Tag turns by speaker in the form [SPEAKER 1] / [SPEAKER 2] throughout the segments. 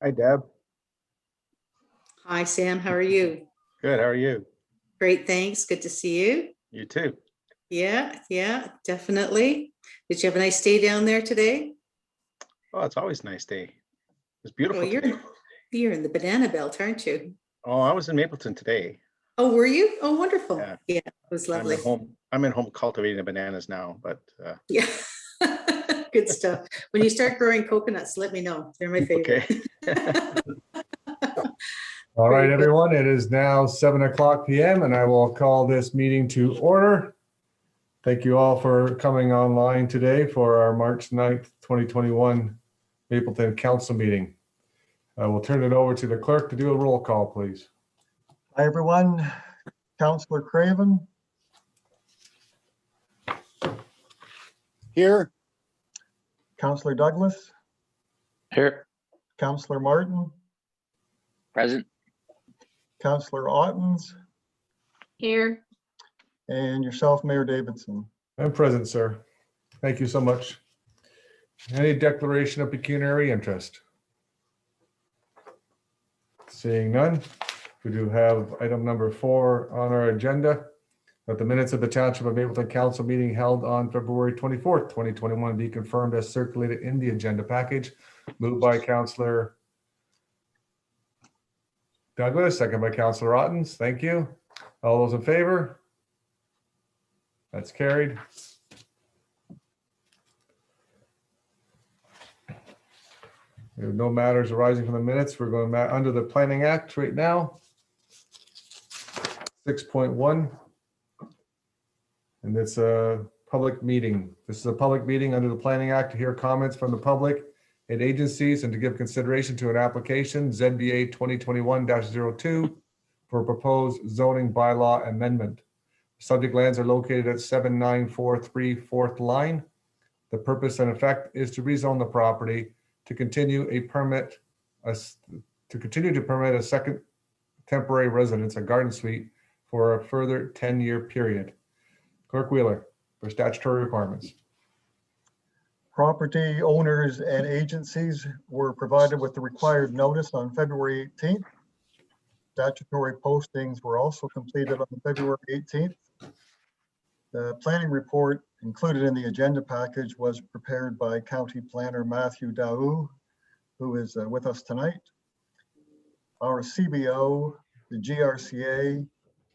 [SPEAKER 1] Hi, Deb.
[SPEAKER 2] Hi, Sam. How are you?
[SPEAKER 1] Good. How are you?
[SPEAKER 2] Great, thanks. Good to see you.
[SPEAKER 1] You too.
[SPEAKER 2] Yeah, definitely. Did you have a nice day down there today?
[SPEAKER 1] Oh, it's always a nice day. It's
[SPEAKER 2] Oh,
[SPEAKER 1] beautiful today.
[SPEAKER 2] you're in the banana belt, aren't you?
[SPEAKER 1] Oh, I was in Mapleton today.
[SPEAKER 2] Oh, were you? Oh, wonderful.
[SPEAKER 1] Yeah.
[SPEAKER 2] Yeah, it was lovely.
[SPEAKER 1] I'm in home cultivating the bananas now, but
[SPEAKER 2] Yeah, good stuff. When you start growing coconuts, let me know. They're my favorite.
[SPEAKER 1] okay.
[SPEAKER 3] All right,
[SPEAKER 2] Very good.
[SPEAKER 3] everyone, it is now 7:00 p.m. and I will call this meeting to order. Thank you all for coming online today for our March 9th, 2021 Mapleton Council meeting. I will turn it over to the clerk to do a roll call, please.
[SPEAKER 4] Hi, everyone. Councillor Craven.
[SPEAKER 5] Here.
[SPEAKER 4] Councillor Douglas.
[SPEAKER 5] Here.
[SPEAKER 4] Councillor Martin.
[SPEAKER 5] Present.
[SPEAKER 4] Councillor Ottens.
[SPEAKER 2] Here.
[SPEAKER 4] And yourself, Mayor Davidson.
[SPEAKER 3] I'm present, sir. Thank you so much. Any declaration of pecuniary interest? Seeing none, we do have item number 4 on our agenda. That the minutes of the Township of Mapleton Council meeting held on February 24th, 2021 be confirmed as circulated in the agenda package. Moved by Councillor Douglas, second by Councillor Ottens. Thank you. All those in favor? That's carried. We have no matters arising from the minutes. We're going back under the Planning Act right now. 6.1. And it's a public meeting. This is a public meeting under the Planning Act to hear comments from the public and agencies and to give consideration to an application ZBA 2021-02 for a proposed zoning bylaw amendment. Subject lands are located at 7943 4th line. The purpose and effect is to rezone the property to continue to permit a second temporary residence, a garden suite, for a further 10-year period. Clerk Wheeler, for statutory requirements.
[SPEAKER 4] Property owners and agencies were provided with the required notice on February 18th. Statutory postings were also completed on February 18th. The planning report included in the agenda package was prepared by County Planner Matthew Daou, who is with us tonight. Our CBO, the GRCA,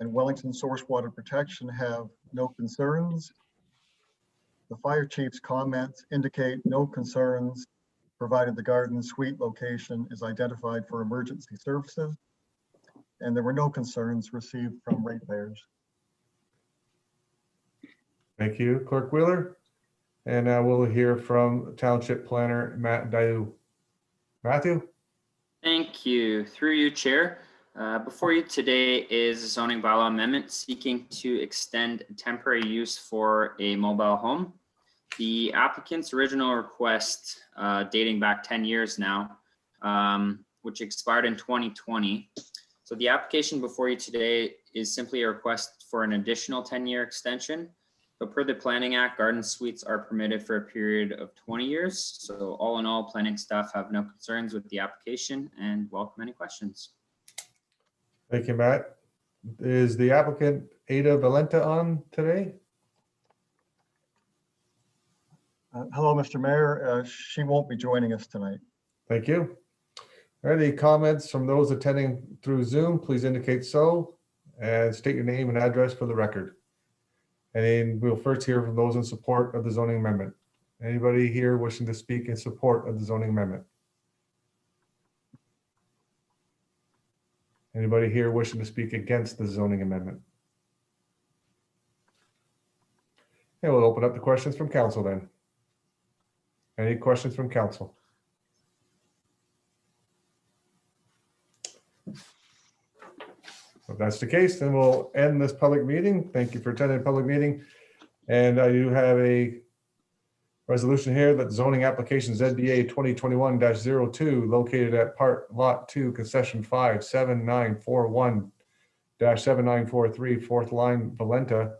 [SPEAKER 4] and Wellington Source Water Protection have no concerns. The fire chief's comments indicate no concerns, provided the garden suite location is identified for emergency services. And there were no concerns received from ratepayers.
[SPEAKER 3] Thank you, Clerk Wheeler. And now we'll hear from Township Planner Matt Daou. Matthew?
[SPEAKER 6] Thank you. Through you, Chair. Before you today is a zoning bylaw amendment seeking to extend temporary use for a mobile home. The applicant's original request, dating back 10 years now, which expired in 2020. So the application before you today is simply a request for an additional 10-year extension. But per the Planning Act, garden suites are permitted for a period of 20 years. So all in all, planning staff have no concerns with the application and welcome any questions.
[SPEAKER 3] Thank you, Matt. Is the applicant Ada Valenta on today?
[SPEAKER 4] Hello, Mr. Mayor. She won't be joining us tonight.
[SPEAKER 3] Thank you. Any comments from those attending through Zoom? Please indicate so and state your name and address for the record. And then we'll first hear from those in support of the zoning amendment. Anybody here wishing to speak in support of the zoning amendment? Anybody here wishing to speak against the zoning amendment? Okay, we'll open up the questions from council then. Any questions from council? If that's the case, then we'll end this public meeting. Thank you for attending the public meeting. And I do have a resolution here that zoning application ZBA 2021-02 located at Lot 2, Concession 5, 7941 7943, fourth line, Valenta,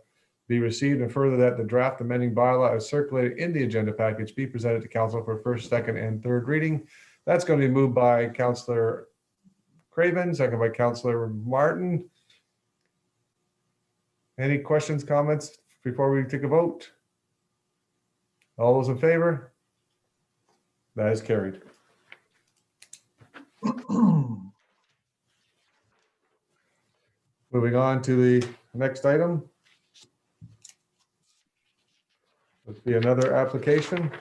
[SPEAKER 3] be received, and further that the draft amending bylaw as circulated in the agenda package be presented to council for first, second, and third reading. That's going to be moved by Councillor Craven, second by Councillor Martin. Any questions, comments before we take a vote? All those in favor? That is carried. Moving on to the next item. Let's be another application.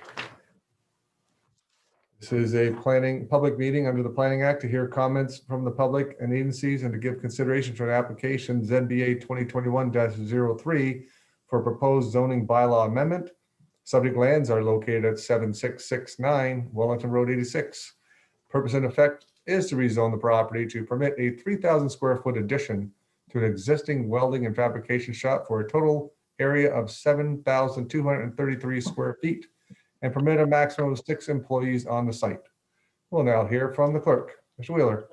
[SPEAKER 3] This is a public meeting under the Planning Act to hear comments from the public and agencies and to give consideration to an application ZBA 2021-03 for proposed zoning bylaw amendment. Subject lands are located at 7669 Wellington Road 86. Purpose and effect is to rezone the property to permit a 3,000 square foot addition to an existing welding and fabrication shop for a total area of 7,233 square feet and permit a maximum of 6 employees on the site. We'll now hear from the clerk, Mr. Wheeler.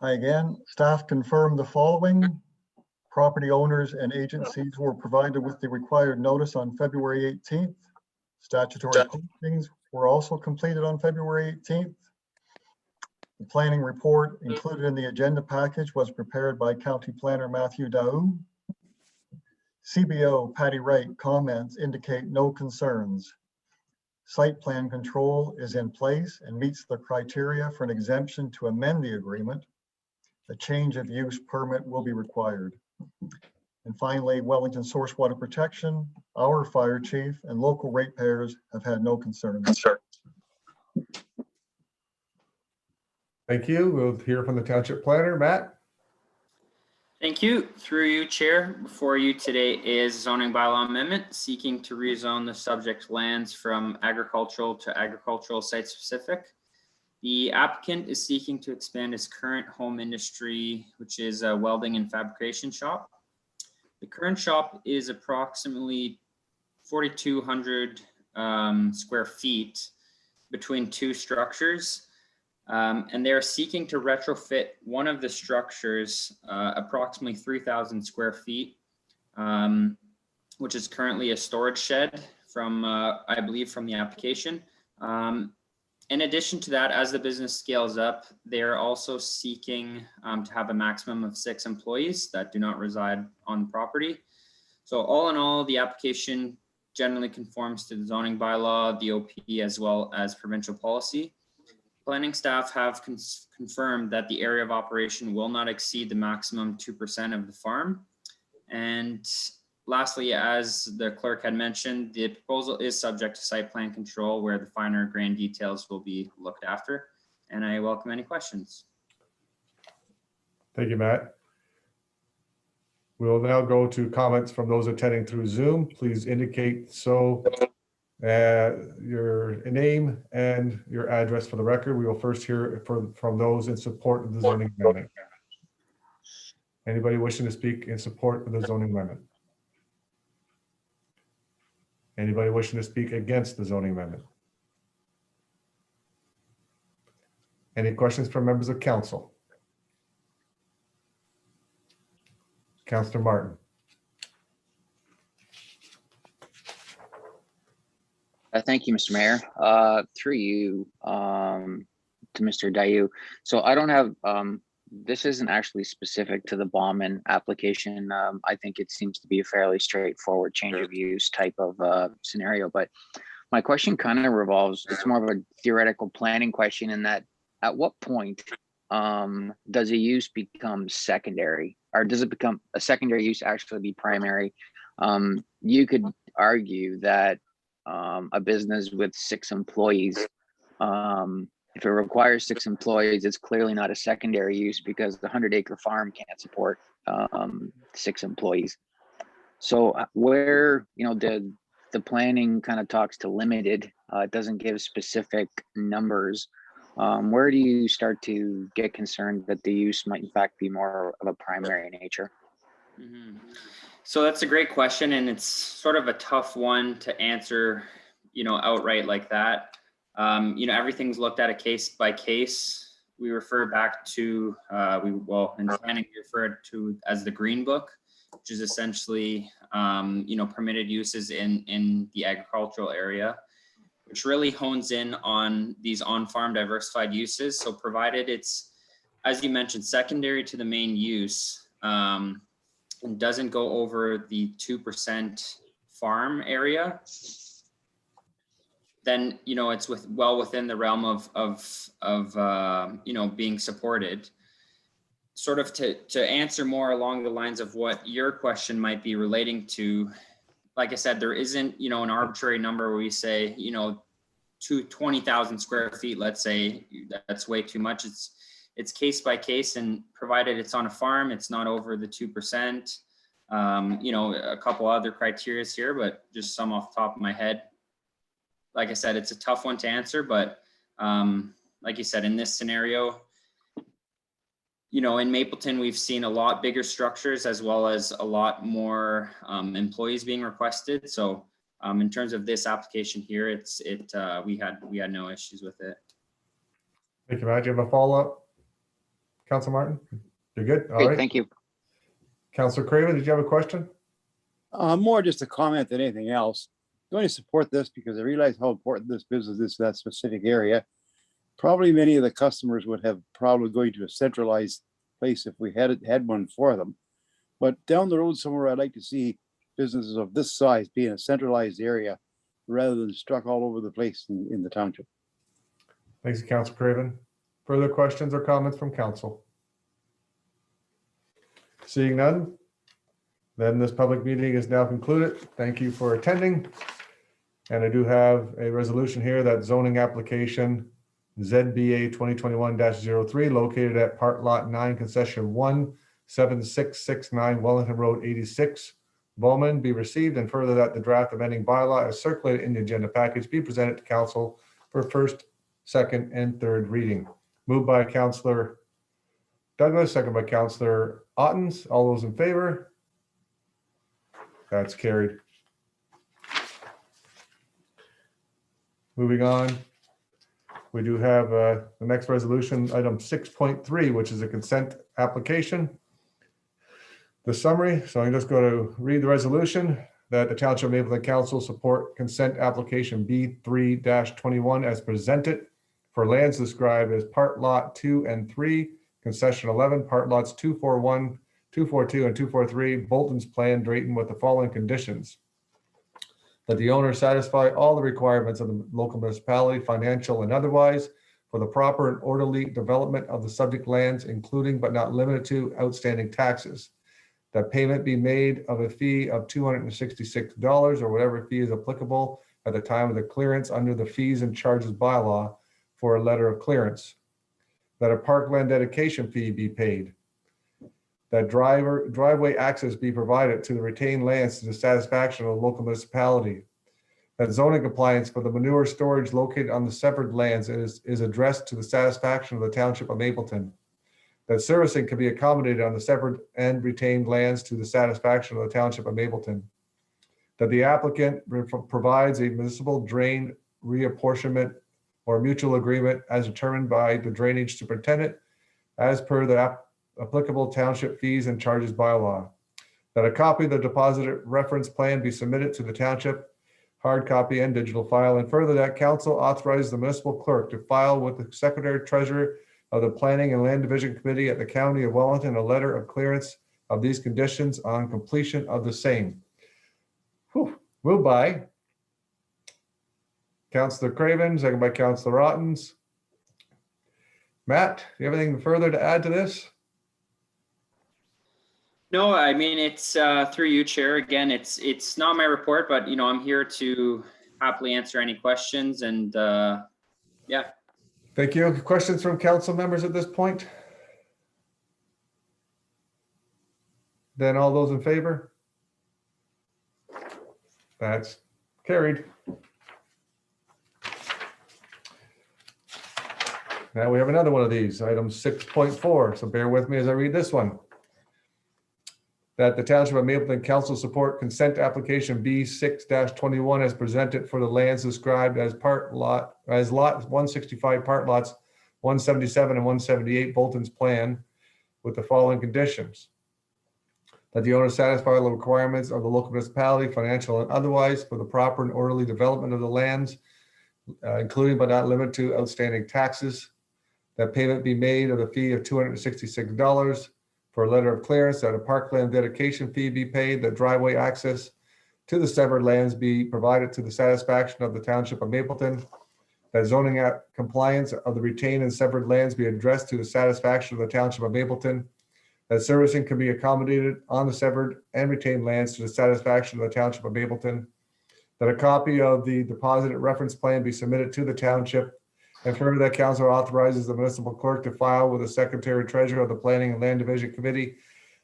[SPEAKER 4] Hi again. Staff confirmed the following. Property owners and agencies were provided with the required notice on February 18th. Statutory postings were also completed on February 18th. The planning report included in the agenda package was prepared by County Planner Matthew Daou. CBO Patty Wright comments indicate no concerns. Site plan control is in place and meets the criteria for an exemption to amend the agreement. A change of use permit will be required. And finally, Wellington Source Water Protection, our fire chief, and local ratepayers have had no concerns.
[SPEAKER 3] Thank you. We'll hear from the township planner, Matt.
[SPEAKER 6] Thank you. Through you, Chair. Before you today is zoning bylaw amendment seeking to rezone the subject lands from agricultural to agricultural site specific. The applicant is seeking to expand his current home industry, which is a welding and fabrication shop. The current shop is approximately 4,200 square feet between 2 structures. And they're seeking to retrofit one of the structures, approximately 3,000 square feet, which is currently a storage shed from, I believe, from the application. In addition to that, as the business scales up, they're also seeking to have a maximum of 6 employees that do not reside on the property. So all in all, the application generally conforms to the zoning bylaw, the OP, as well as provincial policy. Planning staff have confirmed that the area of operation will not exceed the maximum 2% of the farm. And lastly, as the clerk had mentioned, the proposal is subject to site plan control where the finer grain details will be looked after. And I welcome any questions.
[SPEAKER 3] Thank you, Matt. We'll now go to comments from those attending through Zoom. Please indicate your name and your address for the record. We will first hear from those in support of the zoning amendment. Anybody wishing to speak in support of the zoning amendment? Anybody wishing to speak against the zoning amendment? Any questions from members of council? Councillor Martin.
[SPEAKER 5] Thank you, Mr. Mayor. Through you to Mr. Daou. So I don't have, this isn't actually specific to the Bauman application. I think it seems to be a fairly straightforward change of use type of scenario. But my question kind of revolves, it's more of a theoretical planning question in that at what point does a use become secondary? Or does it become a secondary use actually be primary? You could argue that a business with 6 employees, if it requires 6 employees, it's clearly not a secondary use because the 100-acre farm can't support 6 employees. So where, the planning kind of talks to limited, it doesn't give specific numbers. Where do you start to get concerned that the use might in fact be more of a primary nature?
[SPEAKER 6] Mm-hmm. So that's a great question, and it's sort of a tough one to answer, outright like that. Everything's looked at a case by case we refer back to, in planning, we refer it to as the Green Book, which is essentially, permitted uses in the agricultural area, which really hones in on these on-farm diversified uses. So provided it's, as you mentioned, secondary to the main use, and doesn't go over the 2% farm area, then, it's well within the realm of being supported. Sort of to answer more along the lines of what your question might be relating to, like I said, there isn't, an arbitrary number where we say, 20,000 square feet, let's say, that's way too much. It's case by case, and provided it's on a farm, it's not over the 2%. A couple other criteria here, but just some off the top of my head. Like I said, it's a tough one to answer, but like you said, in this scenario, in Mapleton, we've seen a lot bigger structures as well as a lot more employees being requested. So in terms of this application here, we had no issues with it.
[SPEAKER 3] Thank you, Matt. Do you have a follow-up? Council Martin? You're good? All
[SPEAKER 5] Great,
[SPEAKER 3] right.
[SPEAKER 5] thank you.
[SPEAKER 3] Councilor Craven, did you have a question?
[SPEAKER 7] More just a comment than anything else. I'm going to support this because I realize how important this business is to that specific area. Probably many of the customers would have probably going to a centralized place if we had one for them. But down the road somewhere, I'd like to see businesses of this size be in a centralized area rather than struck all over the place in the township.
[SPEAKER 3] Thanks, Councilor Craven. Further questions or comments from council? Seeing none, then this public meeting is now concluded. Thank you for attending. And I do have a resolution here that zoning application ZBA 2021-03 located at Part Lot 9, Concession 1, 7669 Wellington Road 86, Bowman, be received, and further that the draft amending bylaw as circulated in the agenda package be presented to council for first, second, and third reading. Moved by Councillor Douglas, second by Councillor Ottens. All those in favor? That's carried. Moving on, we do have the next resolution, item 6.3, which is a consent application. The summary, so I'm just going to read the resolution that the Township of Mapleton Council support consent application B3-21 as presented for lands described as Part Lot 2 and 3, Concession 11, Part Lots 241, 242, and 243, Bolton's Plan, Drayton, with the following conditions: that the owner satisfy all the requirements of the local municipality, financial and otherwise, for the proper and orderly development of the subject lands, including but not limited to outstanding taxes. That payment be made of a fee of $266 or whatever fee is applicable at the time of the clearance under the fees and charges bylaw for a letter of clearance. That a parkland dedication fee be paid. That driveway access be provided to the retained lands to the satisfaction of the local municipality. That zoning compliance for the manure storage located on the severed lands is addressed to the satisfaction of the Township of Mapleton. That servicing can be accommodated on the severed and retained lands to the satisfaction of the Township of Mapleton. That the applicant provides a municipal drain reapportionment or mutual agreement as determined by the drainage superintendent as per the applicable township fees and charges bylaw. That a copy of the deposited reference plan be submitted to the township, hard copy and digital file, and further that council authorizes the municipal clerk to file with the secretary treasurer of the Planning and Land Division Committee at the County of Wellington a letter of clearance of these conditions on completion of the same. Moved by Councillor Craven, second by Councillor Ottens. Matt, do you have anything further to add to this?
[SPEAKER 6] No, I mean, it's through you, Chair. Again, it's not my report, but I'm here to happily answer any questions, and yeah.
[SPEAKER 3] Thank you. Questions from council members at this point? Then all those in favor? That's carried. Now we have another one of these, item 6.4. So bear with me as I read this one. That the Township of Mapleton Council support consent application B6-21 as presented for the lands described as lot 165, part lots 177 and 178 Bolton's plan with the following conditions. That the owner satisfy the requirements of the local municipality, financial and otherwise, for the proper and orderly development of the lands, including but not limited to outstanding taxes. That payment be made of a fee of $266 for a letter of clearance, that a parkland dedication fee be paid, that driveway access to the severed lands be provided to the satisfaction of the Township of Mapleton, that zoning compliance of the retained and severed lands be addressed to the satisfaction of the Township of Mapleton, that servicing can be accommodated on the severed and retained lands to the satisfaction of the Township of Mapleton, that a copy of the deposited reference plan be submitted to the township, and further that council authorizes the municipal clerk to file with the secretary treasurer of the Planning and Land Division Committee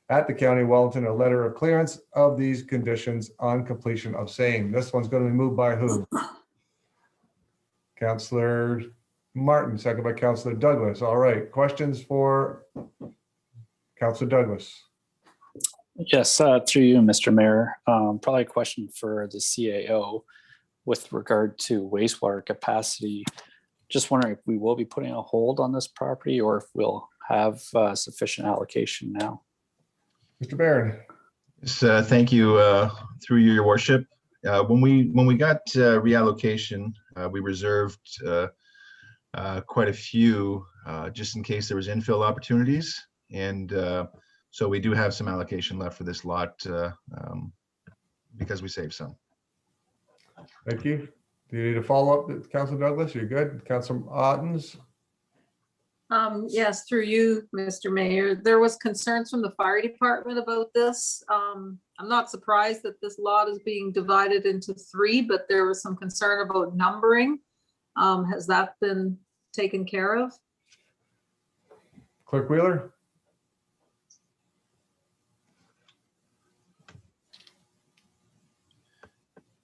[SPEAKER 3] at the County of Wellington a letter of clearance of these conditions on completion of same. This one's going to be moved by who? Councillor Martin, second by Councillor Douglas. All right, questions for Councillor Douglas?
[SPEAKER 8] Yes, through you, Mr. Mayor. Probably a question for the CAO with regard to wastewater capacity. Just wondering if we will be putting a hold on this property or if we'll have sufficient allocation now.
[SPEAKER 3] Mr. Barron.
[SPEAKER 9] Yes, thank you, through you, your worship. When we got reallocation, we reserved quite a few just in case there was infill opportunities, and so we do have some allocation left for this lot because we saved some.
[SPEAKER 3] Thank you. Do you need a follow-up, Councilor Douglas? You're good. Councilor Ottens?
[SPEAKER 10] Yes, through you, Mr. Mayor. There was concerns from the fire department about this. I'm not surprised that this lot is being divided into 3, but there was some concern about numbering. Has that been taken care of?
[SPEAKER 3] Clerk Wheeler?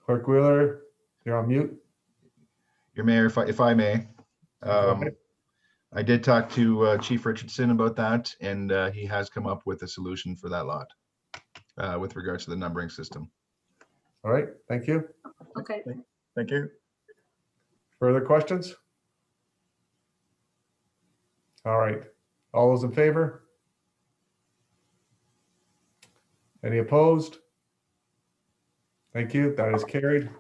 [SPEAKER 3] Clerk Wheeler, you're on mute.
[SPEAKER 9] Your Mayor, if I may,
[SPEAKER 3] ahead.
[SPEAKER 9] I did talk to Chief Richardson about that, and he has come up with a solution for that lot with regards to the numbering system.
[SPEAKER 3] All right, thank you.
[SPEAKER 10] Okay.
[SPEAKER 4] Thank you.
[SPEAKER 3] Further questions? All right, all those in favor? Any opposed? Thank you, that is carried.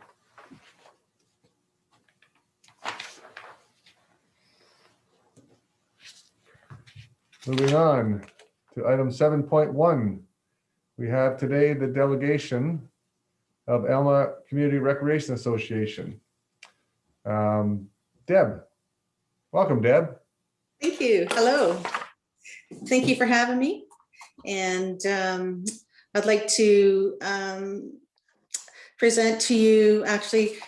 [SPEAKER 3] Moving on to item 7.1. We have today the delegation of Elma Community Recreation Association. Deb, welcome, Deb.
[SPEAKER 2] Thank you. Hello. Thank you for having me. And I'd like to present to you, actually,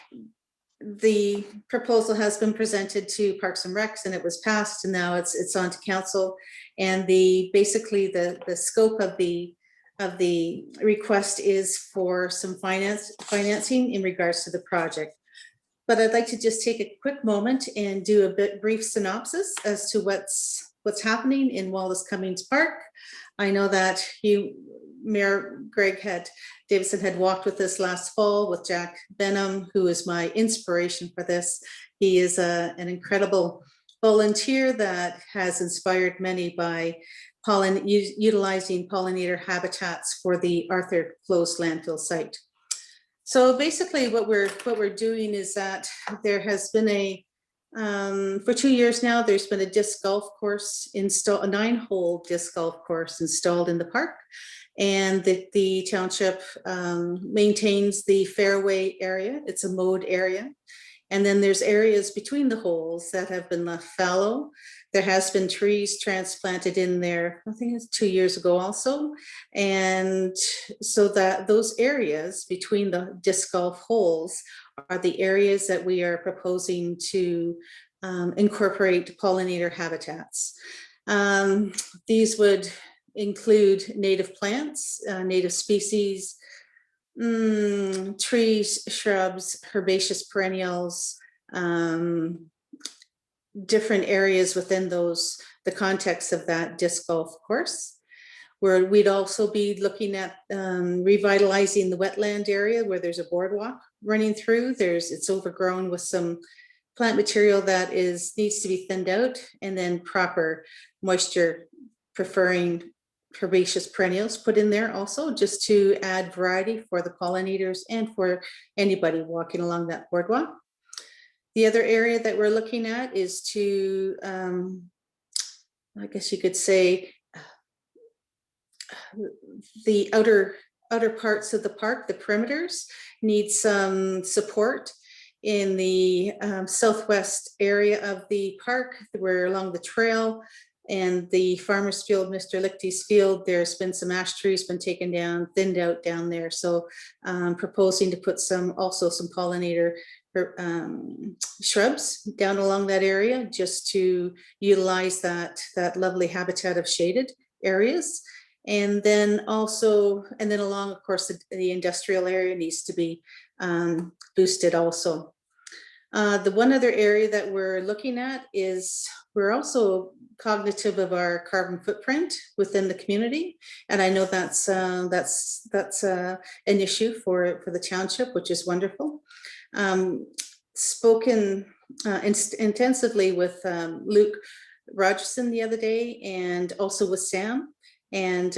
[SPEAKER 2] the proposal has been presented to Parks and Recs and it was passed, and now it's on to council. And basically the scope of the request is for some financing in regards to the project. But I'd like to just take a quick moment and do a brief synopsis as to what's happening in Wallace Cummings Park. I know that Mayor Greg Davidson had walked with this last fall with Jack Benham, who is my inspiration for this. He is an incredible volunteer that has inspired many by utilizing pollinator habitats for the Arthur Close landfill site. So basically what we're doing is that there has been for 2 years now, there's been a disc golf course installed, a 9-hole disc golf course installed in the park. And the township maintains the fairway area. It's a mowed area. And then there's areas between the holes that have been left fallow. There has been trees transplanted in there, I think it's 2 years ago also. And so that those areas between the disc golf holes are the areas that we are proposing to incorporate pollinator habitats. These would include native plants, native species, trees, shrubs, herbaceous perennials, different areas within the context of that disc golf course. Where we'd also be looking at revitalizing the wetland area where there's a boardwalk running through. It's overgrown with some plant material that needs to be thinned out, and then proper moisture preferring herbaceous perennials put in there also, just to add variety for the pollinators and for anybody walking along that boardwalk. The other area that we're looking at is to, I guess you could say, the outer parts of the park, the perimeters, need some support. In the southwest area of the park, we're along the trail and the farmer's field, Mr. Lichty's field, there's been some ash trees been taken down, thinned out down there. So proposing to put some pollinator shrubs down along that area, just to utilize that lovely habitat of shaded areas. And then along, of course, the industrial area needs to be boosted also. The one other area that we're looking at is we're also cognitive of our carbon footprint within the community. And I know that's an issue for the township, which is wonderful. Spoken intensively with Luke Rogerson the other day, and also with Sam. And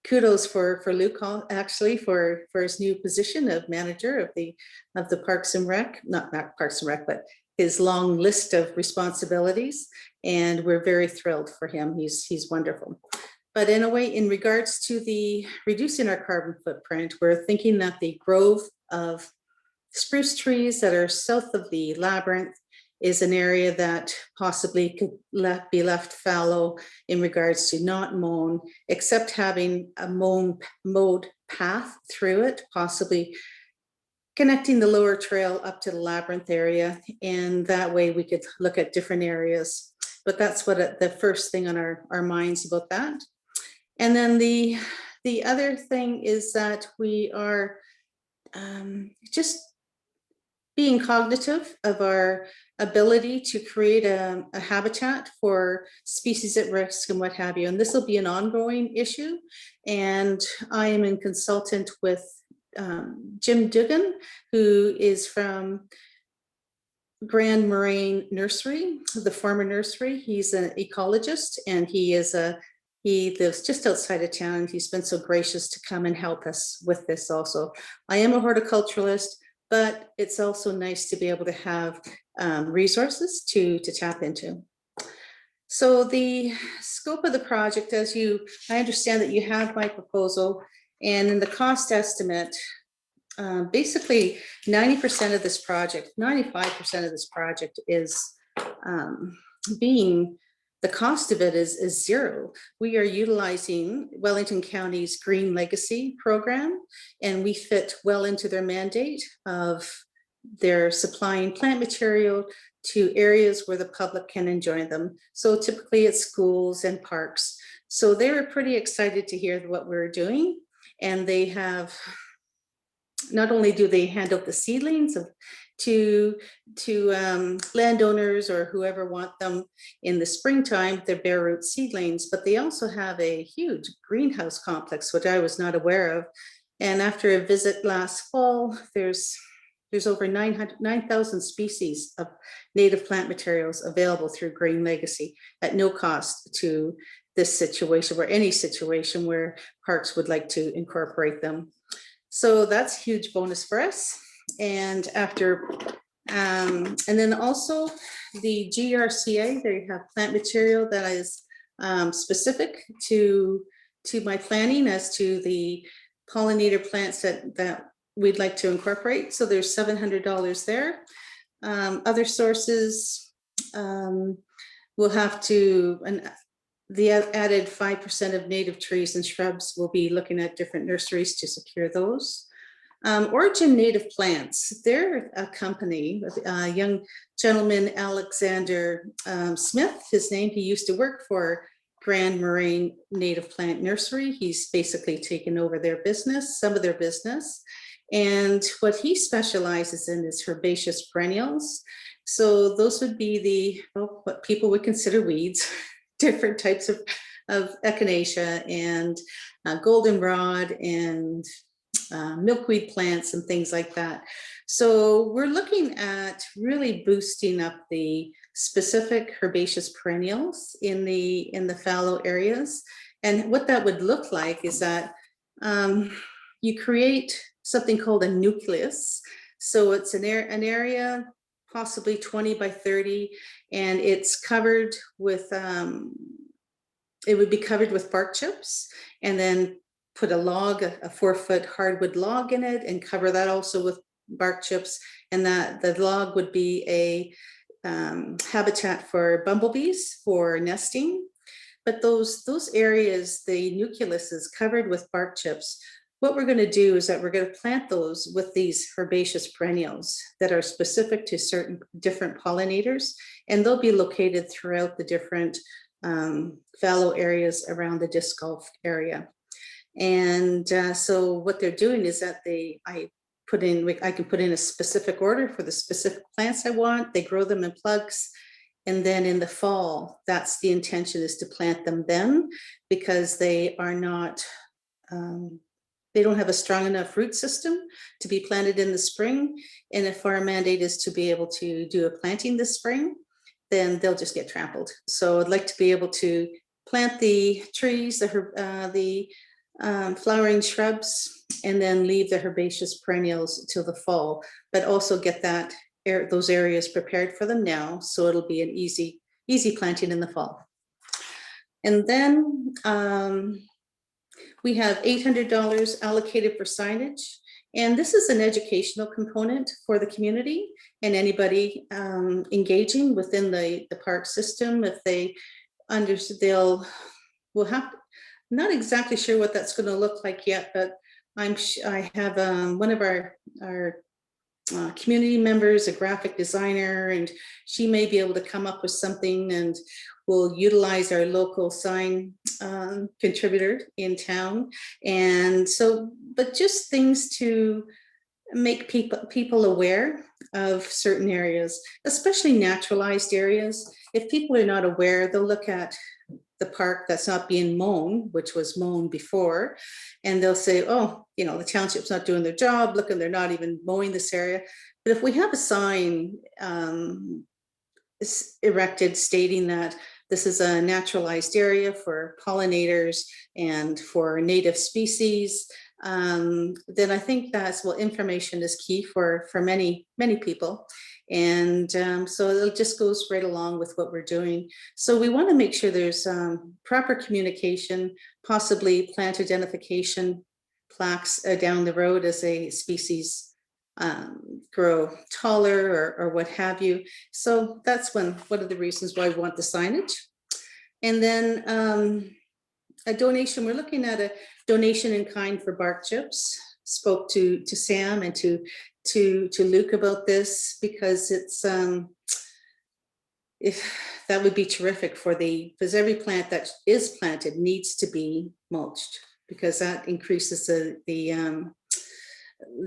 [SPEAKER 2] kudos for Luke, actually, for his new position of manager of the Parks and Rec, not Parks and Rec, but his long list of responsibilities. And we're very thrilled for him. He's wonderful. But in a way, in regards to the reducing our carbon footprint, we're thinking that the grove of spruce trees that are south of the labyrinth is an area that possibly could be left fallow in regards to not mown, except having a mowed path through it, possibly connecting the lower trail up to the labyrinth area. And that way we could look at different areas. But that's what the first thing on our minds about that. And then the other thing is that we are just being cognitive of our ability to create a habitat for species at risk and what have you. And this will be an ongoing issue. And I am in consultant with Jim Dugan, who is from Grand Moraine Nursery, the former nursery. He's an ecologist, and he lives just outside of town. He's been so gracious to come and help us with this also. I am a horticulturalist, but it's also nice to be able to have resources to tap into. So the scope of the project, I understand that you have my proposal, and in the cost estimate, basically 90% of this project, 95% of this project is the cost of it is zero. We are utilizing Wellington County's Green Legacy program, and we fit well into their mandate of their supplying plant material to areas where the public can enjoy them. So typically it's schools and parks. So they were pretty excited to hear what we're doing. And they have, not only do they hand out the seedlings to landowners or whoever want them in the springtime, they're bare root seedlings, but they also have a huge greenhouse complex, which I was not aware of. And after a visit last fall, there's over 9,000 species of native plant materials available through Green Legacy at no cost to this situation, or any situation where parks would like to incorporate them. So that's a huge bonus for us. And then also the GRCA, they have plant material that is specific to my planning as to the pollinator plants that we'd like to incorporate. So there's $700 there. Other sources will have to, and the added 5% of native trees and shrubs, will be looking at different nurseries to secure those. Origin Native Plants, they're a company, a young gentleman, Alexander Smith, his name, he used to work for Grand Moraine Native Plant Nursery. He's basically taken over their business, some of their business. And what he specializes in is herbaceous perennials. So those would be what people would consider weeds, different types of echinacea and goldenrod and milkweed plants and things like that. So we're looking at really boosting up the specific herbaceous perennials in the fallow areas. And what that would look like is that you create something called a nucleus. So it's an area possibly 20 by 30, and it's covered with, it would be covered with bark chips, and then put a log, a 4-foot hardwood log in it, and cover that also with bark chips. And that the log would be a habitat for bumblebees for nesting. But those areas, the nucleus is covered with bark chips. What we're going to do is that we're going to plant those with these herbaceous perennials that are specific to certain different pollinators, and they'll be located throughout the different fallow areas around the disc golf area. And so what they're doing is that I can put in a specific order for the specific plants I want. They grow them in plugs. And then in the fall, that's the intention, is to plant them then, because they are not, they don't have a strong enough root system to be planted in the spring. And if our mandate is to be able to do a planting this spring, then they'll just get trampled. So I'd like to be able to plant the trees, the flowering shrubs, and then leave the herbaceous perennials till the fall, but also get those areas prepared for them now, so it'll be an easy planting in the fall. And then we have $800 allocated for signage, and this is an educational component for the community and anybody engaging within the park system. If they understand, we'll have, not exactly sure what that's going to look like yet, but I have one of our community members, a graphic designer, and she may be able to come up with something, and we'll utilize our local sign contributor in town. And so, but just things to make people aware of certain areas, especially naturalized areas. If people are not aware, they'll look at the park that's not being mown, which was mown before, and they'll say, oh, you know, the township's not doing their job, look, and they're not even mowing this area. But if we have a sign erected stating that this is a naturalized area for pollinators and for native species, then I think that's, well, information is key for many people. And so it just goes right along with what we're doing. So we want to make sure there's proper communication, possibly plant identification plaques down the road as a species grow taller or what have you. So that's one of the reasons why we want the signage. And then a donation, we're looking at a donation in kind for bark chips. Spoke to Sam and to Luke about this, because it's if that would be terrific because every plant that is planted needs to be mulched, because that increases the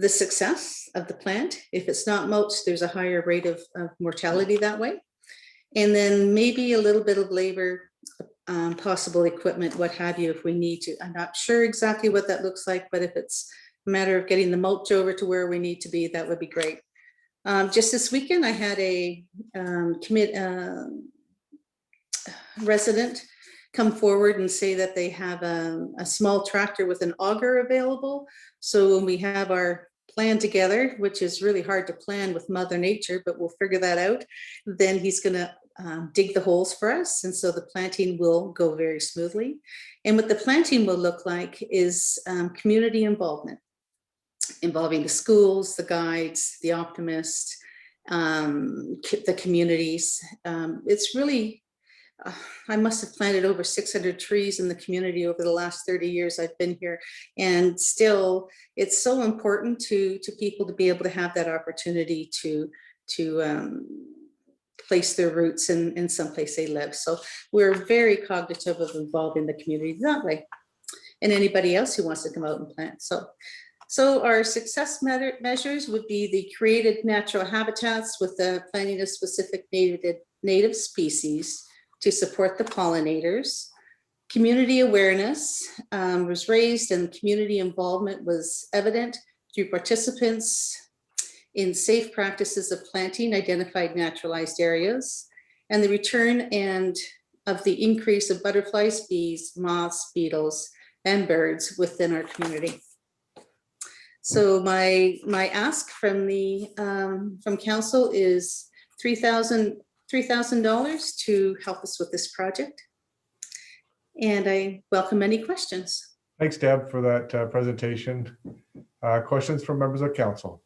[SPEAKER 2] success of the plant. If it's not mulched, there's a higher rate of mortality that way. And then maybe a little bit of labor, possible equipment, what have you, if we need to. I'm not sure exactly what that looks like, but if it's a matter of getting the mulch over to where we need to be, that would be great. Just this weekend, I had a resident come forward and say that they have a small tractor with an auger available. So when we have our plan together, which is really hard to plan with Mother Nature, but we'll figure that out, then he's going to dig the holes for us. And so the planting will go very smoothly. And what the planting will look like is community involvement, involving the schools, the guides, the optimists, the communities. It's really, I must have planted over 600 trees in the community over the last 30 years I've been here. And still, it's so important to people to be able to have that opportunity to place their roots in some place they live. So we're very cognitive of involving the community that way, and anybody else who wants to come out and plant. So our success measures would be the created natural habitats with the planting of specific native species to support the pollinators. Community awareness was raised, and community involvement was evident through participants in safe practices of planting identified naturalized areas, and the return and of the increase of butterflies, bees, moths, beetles, and birds within our community. So my ask from the from council is $3,000 to help us with this project. And I welcome any questions.
[SPEAKER 3] Thanks, Deb, for that presentation. Questions from members of council?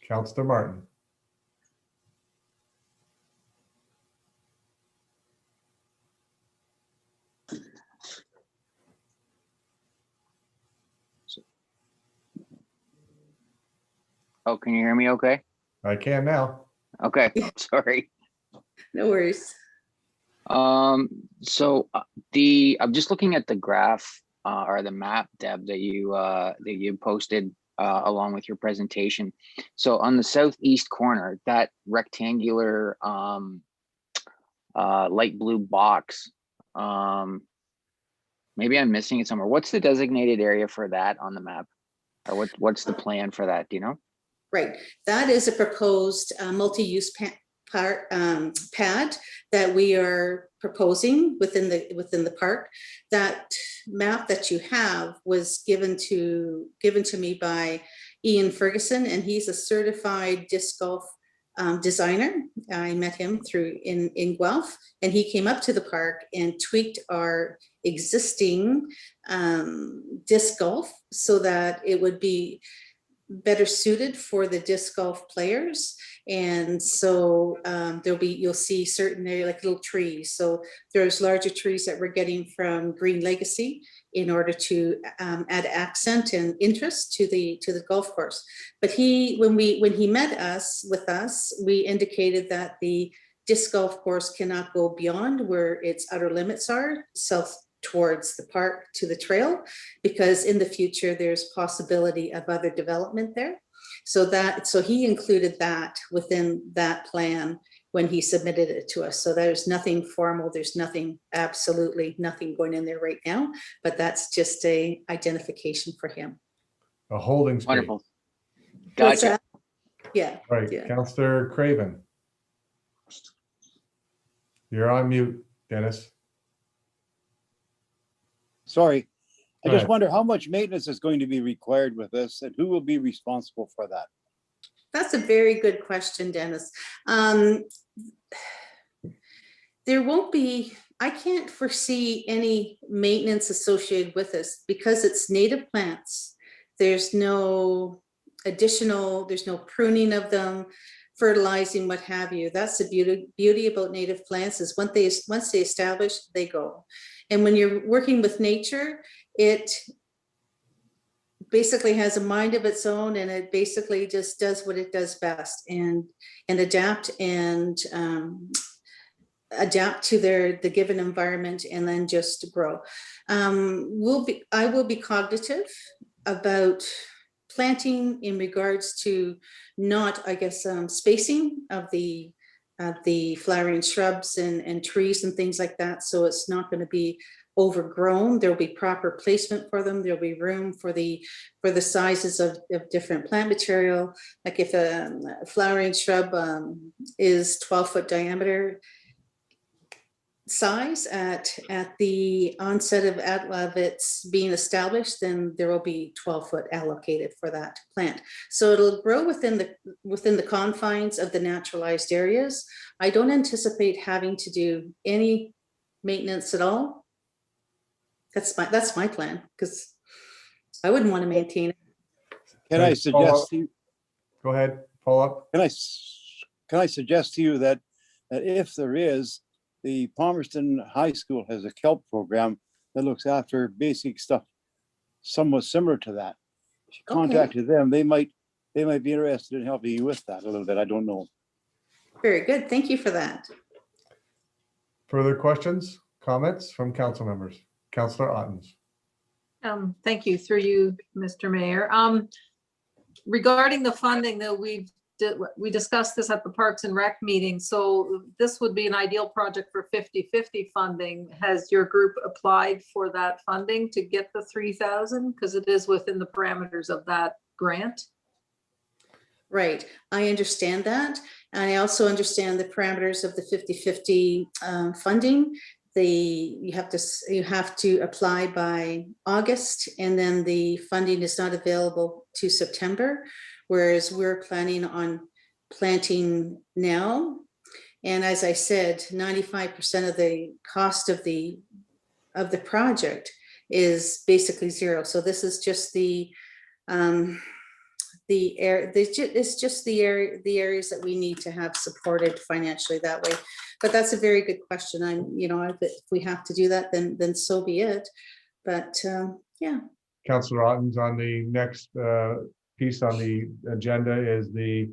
[SPEAKER 3] Councillor Martin.
[SPEAKER 5] Oh, can you hear me okay?
[SPEAKER 3] I can now.
[SPEAKER 5] Okay, sorry.
[SPEAKER 2] No worries.
[SPEAKER 5] So I'm just looking at the graph or the map, Deb, that you posted along with your presentation. So on the southeast corner, that rectangular light blue box, maybe I'm missing it somewhere. What's the designated area for that on the map? Or what's the plan for that? Do you know?
[SPEAKER 2] Right, that is a proposed multi-use pad that we are proposing within the park. That map that you have was given to me by Ian Ferguson, and he's a certified disc golf designer. I met him in Guelph, and he came up to the park and tweaked our existing disc golf so that it would be better suited for the disc golf players. And so you'll see certain area like little trees. So there's larger trees that we're getting from Green Legacy in order to add accent and interest to the golf course. But when he met with us, we indicated that the disc golf course cannot go beyond where its outer limits are, south towards the park to the trail, because in the future there's possibility of other development there. So he included that within that plan when he submitted it to us. So there's nothing formal, there's absolutely nothing going in there right now, but that's just a identification for him.
[SPEAKER 3] A holding space.
[SPEAKER 5] Wonderful.
[SPEAKER 2] What's
[SPEAKER 5] Gotcha.
[SPEAKER 2] that? Yeah.
[SPEAKER 3] Right,
[SPEAKER 2] Yeah.
[SPEAKER 3] Councillor Craven. You're on mute, Dennis.
[SPEAKER 7] Sorry. I
[SPEAKER 3] Go
[SPEAKER 7] just
[SPEAKER 3] ahead.
[SPEAKER 7] wonder how much maintenance is going to be required with this and who will be responsible for that?
[SPEAKER 2] That's a very good question, Dennis. There won't be, I can't foresee any maintenance associated with this because it's native plants. There's no there's no pruning of them, fertilizing, what have you. That's the beauty about native plants is once they establish, they go. And when you're working with nature, it basically has a mind of its own, and it basically just does what it does best and adapt to the given environment and then just grow. I will be cognitive about planting in regards to not, I guess, spacing of the flowering shrubs and trees and things like that. So it's not going to be overgrown. There'll be proper placement for them. There'll be room for the sizes of different plant material. Like if a flowering shrub is 12-foot diameter size at the onset of its being established, then there will be 12-foot allocated for that plant. So it'll grow within the confines of the naturalized areas. I don't anticipate having to do any maintenance at all. That's my plan, because I wouldn't want to maintain it.
[SPEAKER 7] Can I suggest to you?
[SPEAKER 3] Go ahead, follow up.
[SPEAKER 7] Can I suggest to you that if there is, the Palmerston High School has a kelp program that looks after basic stuff somewhat similar to that. If you contacted them, they might be interested in helping you with that a little bit. I don't know.
[SPEAKER 2] Very good. Thank you for that.
[SPEAKER 3] Further questions, comments from council members? Councillor Ottens.
[SPEAKER 10] Thank you, through you, Mr. Mayor. Regarding the funding that we've we discussed this at the Parks and Rec meeting. So this would be an ideal project for 50-50 funding. Has your group applied for that funding to get the 3,000? Because it is within the parameters of that grant.
[SPEAKER 2] Right, I understand that. And I also understand the parameters of the 50-50 funding. You have to apply by August, and then the funding is not available to September, whereas we're planning on planting now. And as I said, 95% of the cost of the project is basically zero. So this is just it's just the areas that we need to have supported financially that way. But that's a very good question. If we have to do that, then so be it. But yeah.
[SPEAKER 3] Councillor Otten's on the next piece on the agenda is the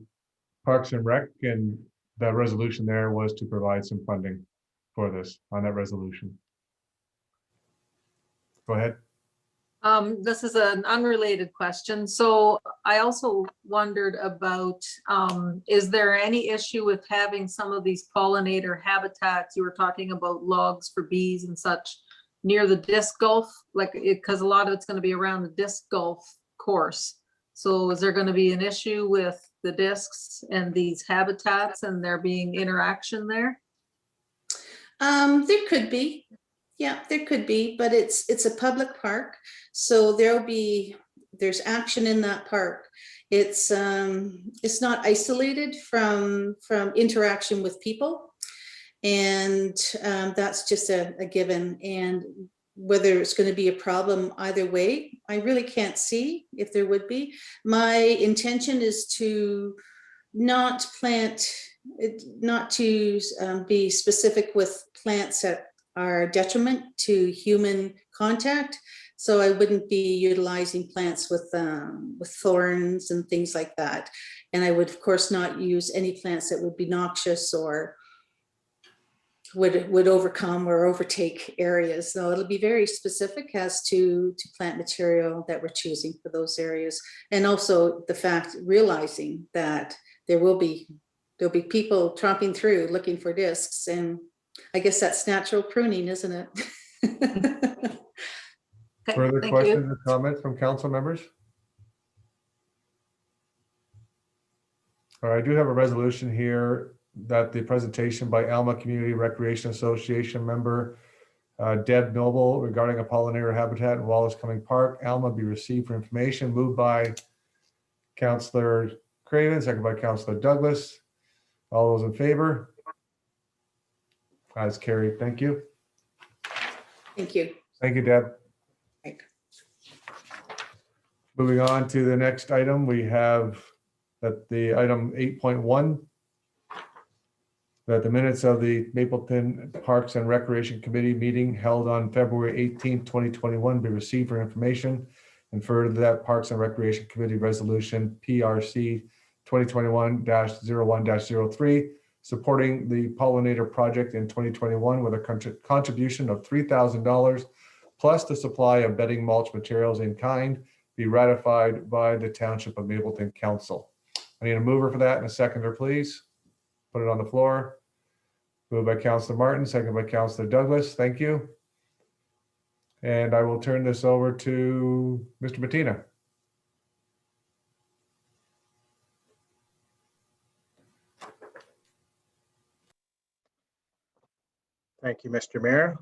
[SPEAKER 3] Parks and Rec, and the resolution there was to provide some funding for this on that resolution. Go ahead.
[SPEAKER 10] This is an unrelated question. So I also wondered about, is there any issue with having some of these pollinator habitats? You were talking about logs for bees and such near the disc golf, because a lot of it's going to be around the disc golf course. So is there going to be an issue with the discs and these habitats and there being interaction there?
[SPEAKER 2] There could be. Yeah, there could be, but it's a public park, so there's action in that park. It's not isolated from interaction with people, and that's just a given. And whether it's going to be a problem either way, I really can't see if there would be. My intention is to not to be specific with plants that are detriment to human contact. So I wouldn't be utilizing plants with thorns and things like that. And I would, of course, not use any plants that would be noxious or would overcome or overtake areas. So it'll be very specific as to plant material that we're choosing for those areas. And also the fact, realizing that there'll be people tromping through looking for discs, and I guess that's natural pruning, isn't it?
[SPEAKER 10] Okay,
[SPEAKER 3] Further
[SPEAKER 10] thank
[SPEAKER 3] questions
[SPEAKER 10] you.
[SPEAKER 3] or comments from council members? All right, I do have a resolution here that the presentation by Elma Community Recreation Association member Deb Noble regarding a pollinator habitat in Wallace Cumming Park, Elma, be received for information. Moved by Councillor Craven, second by Councillor Douglas. All those in favor? As carried. Thank you.
[SPEAKER 2] Thank you.
[SPEAKER 3] Thank you, Deb.
[SPEAKER 2] Right.
[SPEAKER 3] Moving on to the next item, we have that the item 8.1, that the minutes of the Mapleton Parks and Recreation Committee meeting held on February 18th, 2021 be received for information, and further that Parks and Recreation Committee resolution PRC 2021-01-03 supporting the pollinator project in 2021 with a contribution of $3,000 plus the supply of bedding mulch materials in kind be ratified by the Township of Mapleton Council. I need a mover for that and a seconder, please. Put it on the floor. Moved by Councillor Martin, seconded by Councillor Douglas. Thank you. And I will turn this over to Mr. Bettina.
[SPEAKER 1] Thank you, Mr. Mayor.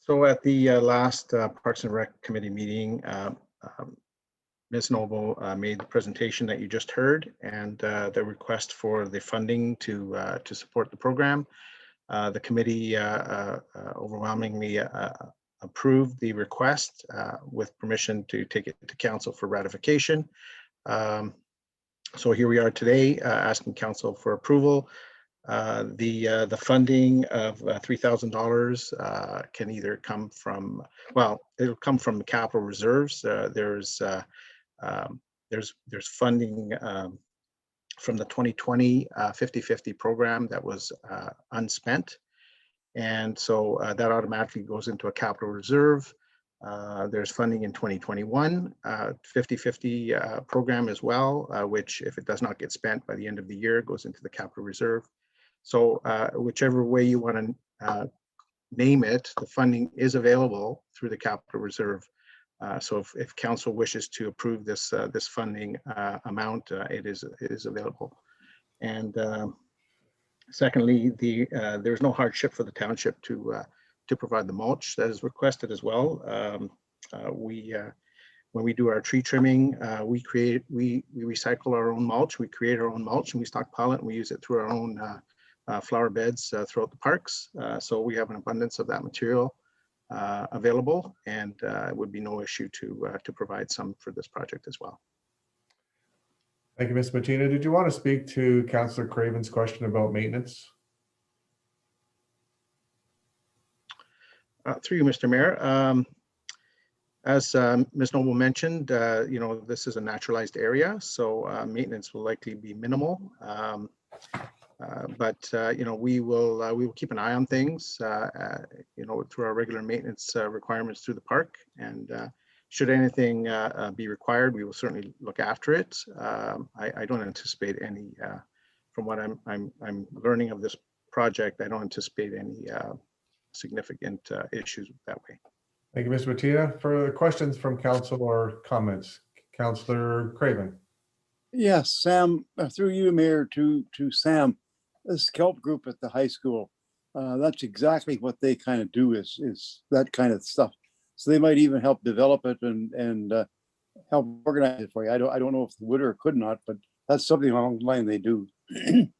[SPEAKER 1] So at the last Parks and Rec Committee meeting, Ms. Noble made the presentation that you just heard, and the request for the funding to support the program. The committee overwhelmingly approved the request with permission to take it to council for ratification. So here we are today asking council for approval. The funding of $3,000 can either come from, well, it'll come from the capital reserves. There's funding from the 2020 50-50 program that was unspent, and so that automatically goes into a capital reserve. There's funding in 2021, 50/50 program as well, which if it does not get spent by the end of the year, goes into the capital reserve. So whichever way you want to name it, the funding is available through the capital reserve. So if council wishes to approve this this funding amount, it is available. And secondly, there's no hardship for the township to provide the mulch that is requested as well. When we do our tree trimming, we recycle our own mulch, we create our own mulch, and we stockpile it, and we use it through our own flower beds throughout the parks. So we have an abundance of that material available, and it would be no issue to provide some for this project as well.
[SPEAKER 3] Thank you, Ms. Matina. Did you want to speak to Councillor Craven's question about maintenance?
[SPEAKER 1] Through you, Mr. Mayor. As Ms. Noble mentioned, you know, this is a naturalized area, so maintenance will likely be minimal. But you know, we will keep an eye on things, you know, through our regular maintenance requirements through the park. And should anything be required, we will certainly look after it. I don't anticipate any, from what I'm learning of this project, I don't anticipate any significant issues that way.
[SPEAKER 3] Thank you, Mr. Matina. Further questions from council or comments? Councillor Craven.
[SPEAKER 7] Yes, Sam, through you, Mayor, to Sam, this kelp group at the high school, that's exactly what they kind of do is that kind of stuff. So they might even help develop it and help organize it for you. I don't know if they would or could not, but that's something along the line they do. And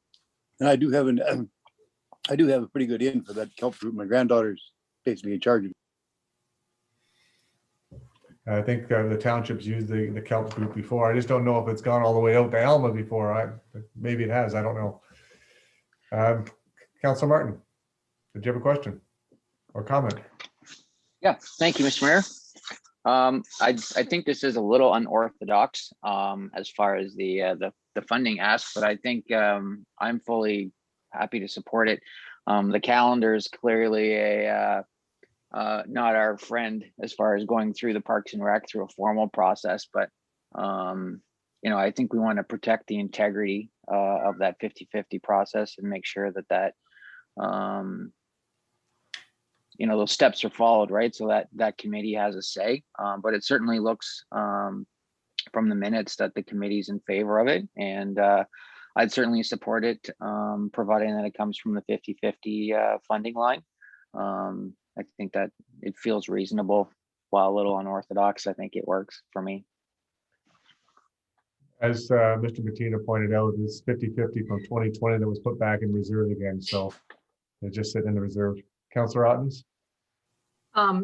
[SPEAKER 7] I do have a pretty good in for that kelp group. My granddaughter's basically in charge of it.
[SPEAKER 3] I think the townships used the kelp group before. I just don't know if it's gone all the way out to Elma before. Maybe it has. I don't know. Councillor Martin, did you have a question or comment?
[SPEAKER 5] Yeah, thank you, Mr. Mayor. I think this is a little unorthodox as far as the funding ask, but I think I'm fully happy to support it. The calendar is clearly not our friend as far as going through the Parks and Rec through a formal process, but you know, I think we want to protect the integrity of that 50/50 process and make sure that you know, those steps are followed, right? So that committee has a say, but it certainly looks from the minutes that the committee's in favor of it, and I'd certainly support it, providing that it comes from the 50/50 funding line. I think that it feels reasonable. While a little unorthodox, I think it works for me.
[SPEAKER 3] As Mr. Matina pointed out, it's 50/50 from 2020 that was put back in reserve again. So it's just sitting in the reserve. Councillor Ottens?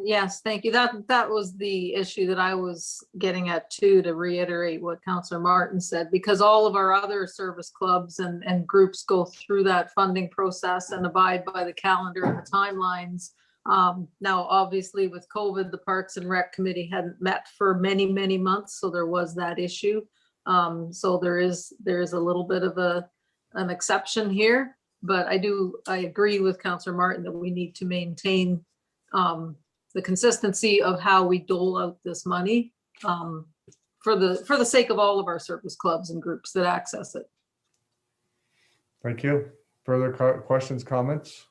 [SPEAKER 10] Yes, thank you. That was the issue that I was getting at too, to reiterate what Councillor Martin said, because all of our other service clubs and groups go through that funding process and abide by the calendar and the timelines. Now, obviously with COVID, the Parks and Rec Committee hadn't met for many, many months, so there was that issue. So there is a little bit of an exception here, but I agree with Councillor Martin that we need to maintain the consistency of how we dole out this money for the sake of all of our service clubs and groups that access it.
[SPEAKER 3] Thank you. Further questions, comments?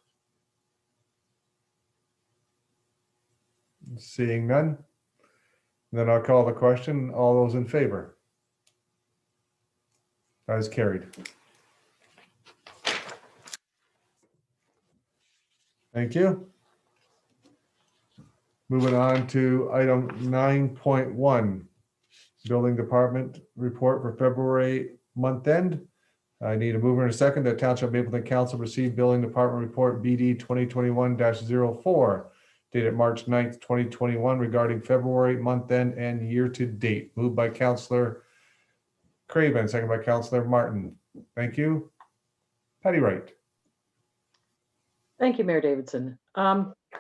[SPEAKER 3] Seeing none, then I'll call the question. All those in favor? That is carried. Thank you. Moving on to item 9.1, Building Department Report for February month end. I need a mover and a second that Township of Mapleton Council received Building Department Report BD 2021-04 dated March 9th, 2021 regarding February month end and year to date. Moved by Councillor Craven, second by Councillor Martin. Thank you. Patty Wright.
[SPEAKER 11] Thank you, Mayor Davidson.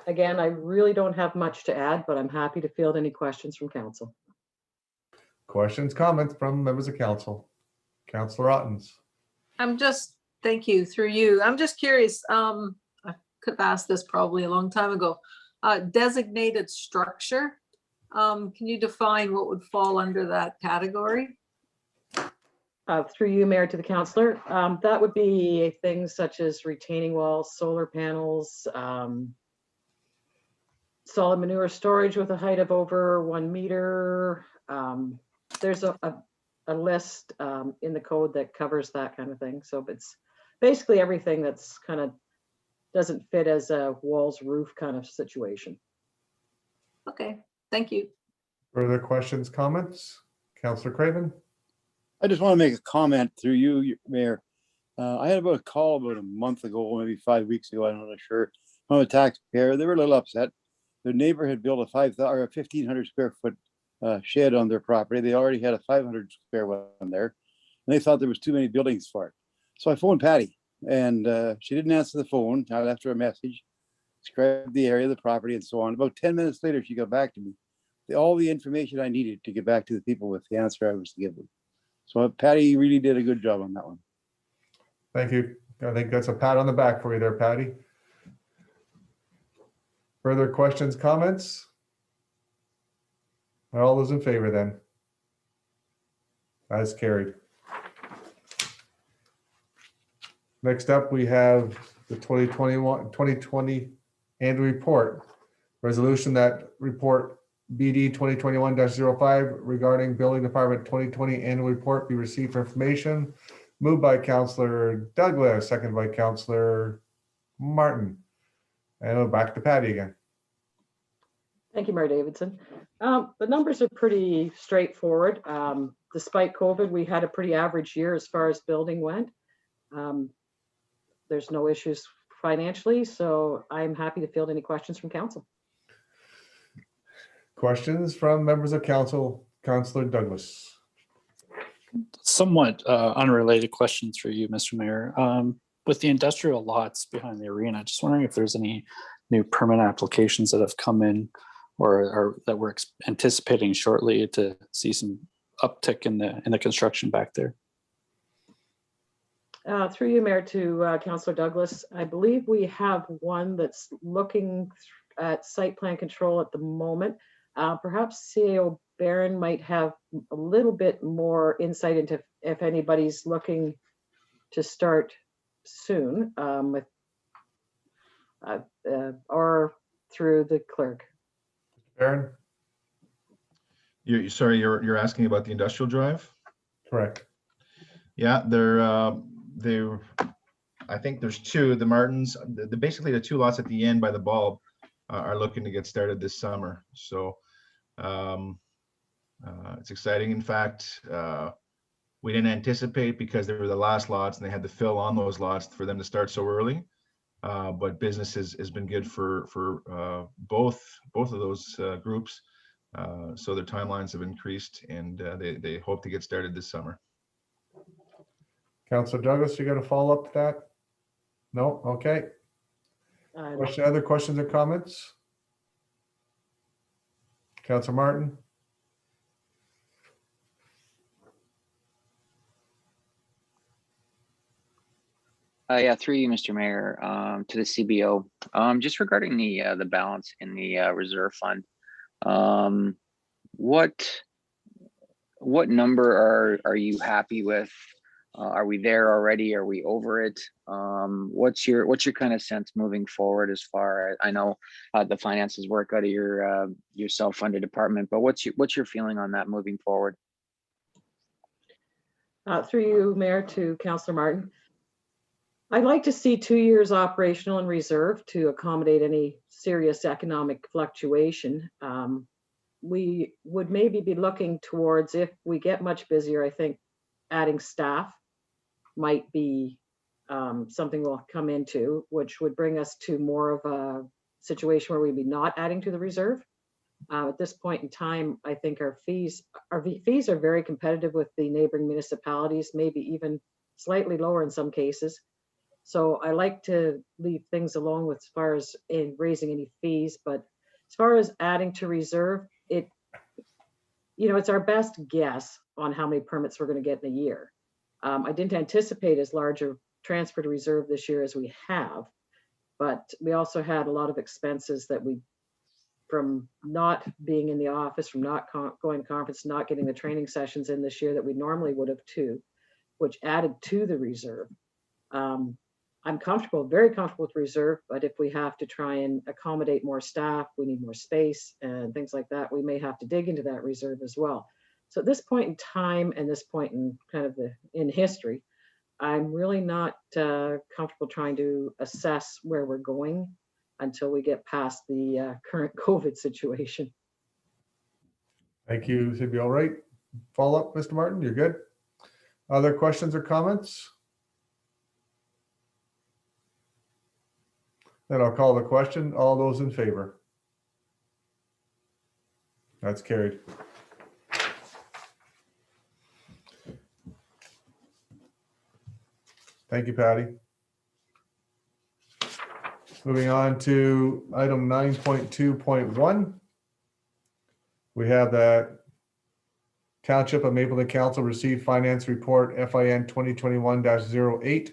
[SPEAKER 11] Again, I really don't have much to add, but I'm happy to field any questions from council.
[SPEAKER 3] Questions, comments from members of council. Councillor Ottens.
[SPEAKER 10] Thank you, through you. I'm just curious, I could have asked this probably a long time ago. Designated structure, Can you define what would fall under that category?
[SPEAKER 11] Through you, Mayor, to the councillor, that would be things such as retaining walls, solar panels, solid manure storage with a height of over 1 meter. There's a list in the code that covers that kind of thing. So it's basically everything that's kind of doesn't fit as a walls roof kind of situation.
[SPEAKER 10] Okay, thank you.
[SPEAKER 3] Further questions, comments? Councillor Craven?
[SPEAKER 7] I just want to make a comment through you, Mayor. I had about a call about a month ago, maybe 5 weeks ago, I'm not sure, from a taxpayer. They were a little upset. Their neighbor had built a 1,500 square foot shed on their property. They already had a 500 square one there, and they thought there was too many buildings for it. So I phoned Patty, and she didn't answer the phone. I left her a message, described the area, the property, and so on. About 10 minutes later, she got back to me. All the information I needed to get back to the people with the answer I was to give them. So Patty really did a good job on that one.
[SPEAKER 3] Thank you. I think that's a pat on the back for you there, Patty. Further questions, comments? All those in favor then? That's carried. Next up, we have the 2020 annual report. Resolution that report BD 2021-05 regarding Building Department 2020 annual report be received for information. Moved by Councillor Douglas, seconded by Councillor Martin. And we're back to Patty again.
[SPEAKER 11] Thank you, Mayor Davidson. The numbers are pretty straightforward. Despite COVID, we had a pretty average year as far as building went. There's no issues financially, so I'm happy to field any questions from council.
[SPEAKER 3] Questions from members of council? Councillor Douglas.
[SPEAKER 8] Somewhat unrelated question through you, Mr. Mayor. With the industrial lots behind the arena, just wondering if there's any new permit applications that have come in or that we're anticipating shortly to see some uptick in the construction back there.
[SPEAKER 11] Through you, Mayor, to Councillor Douglas, I believe we have one that's looking at site plan control at the moment. Perhaps CAO Barron might have a little bit more insight into if anybody's looking to start soon with or through the clerk.
[SPEAKER 3] Barron?
[SPEAKER 9] You're asking about the industrial drive?
[SPEAKER 3] Correct.
[SPEAKER 9] Yeah, I think there's two. The Martins, basically the two lots at the end by the bulb are looking to get started this summer. So it's exciting. In fact, we didn't anticipate because they were the last lots and they had to fill on those lots for them to start so early. But business has been good for both of those groups. So their timelines have increased and they hope to get started this summer.
[SPEAKER 3] Councillor Douglas, you got a follow up to that? No? Okay. Other questions or comments? Councillor Martin?
[SPEAKER 5] Yeah, through you, Mr. Mayor, to the CBO. Just regarding the balance in the reserve fund, what number are you happy with? Are we there already? Are we over it? What's your kind of sense moving forward as far as I know the finances work out of your self-funded department, but what's your feeling on that moving forward?
[SPEAKER 11] Through you, Mayor, to Councillor Martin. I'd like to see 2 years operational and reserve to accommodate any serious economic fluctuation. We would maybe be looking towards, if we get much busier, I think adding staff might be something we'll come into, which would bring us to more of a situation where we'd be not adding to the reserve. At this point in time, I think our fees are very competitive with the neighboring municipalities, maybe even slightly lower in some cases. So I like to leave things alone with as far as in raising any fees, but as far as adding to reserve, it's our best guess on how many permits we're going to get in a year. I didn't anticipate as large a transfer to reserve this year as we have, but we also had a lot of expenses that we from not being in the office, from not going to conference, not getting the training sessions in this year that we normally would have too, which added to the reserve. I'm comfortable, very comfortable with reserve, but if we have to try and accommodate more staff, we need more space and things like that, we may have to dig into that reserve as well. So at this point in time and this point in kind of in history, I'm really not comfortable trying to assess where we're going until we get past the current COVID situation.
[SPEAKER 3] Thank you, Sylvia. All right. Follow up, Mr. Martin, you're good? Other questions or comments? Then I'll call the question. All those in favor? That's carried. Thank you, Patty. Moving on to item 9.2.1. We have that Township of Mapleton Council received finance report FIN 2021-08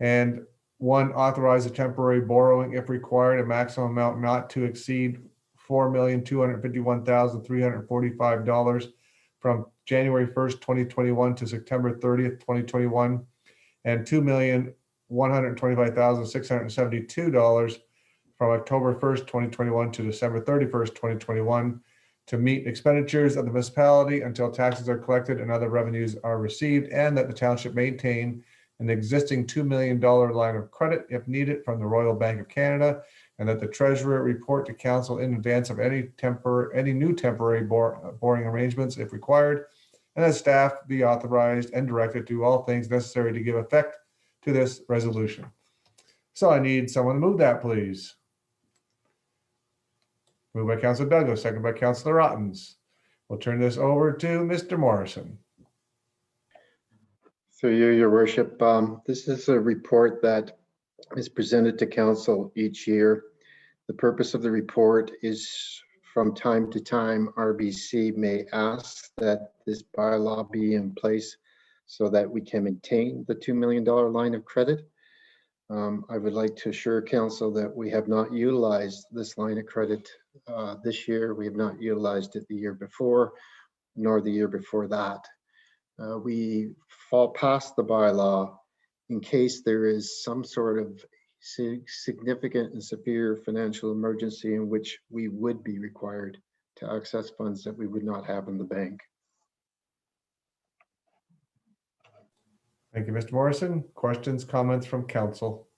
[SPEAKER 3] and 1, authorize a temporary borrowing if required, a maximum amount not to exceed $4,251,345 from January 1st, 2021 to September 30th, 2021, and $2,125,672 from October 1st, 2021 to December 31st, 2021 to meet expenditures of the municipality until taxes are collected and other revenues are received, and that the township maintain an existing $2 million line of credit if needed from the Royal Bank of Canada, and that the treasurer report to council in advance of any new temporary borrowing arrangements if required, and that staff be authorized and directed to do all things necessary to give effect to this resolution. So I need someone to move that, please. Moved by Councilor Douglas, second by Councilor Ottens. We'll turn this over to Mr. Morrison.
[SPEAKER 12] Through you, your worship, this is a report that is presented to council each year. The purpose of the report is from time to time, RBC may ask that this bylaw be in place so that we can maintain the $2 million line of credit. I would like to assure council that we have not utilized this line of credit this year. We have not utilized it the year before, nor the year before that. We fall past the bylaw in case there is some sort of significant and severe financial emergency in which we would be required to access funds that we would not have in the bank.
[SPEAKER 3] Thank you, Mr. Morrison. Questions, comments from council?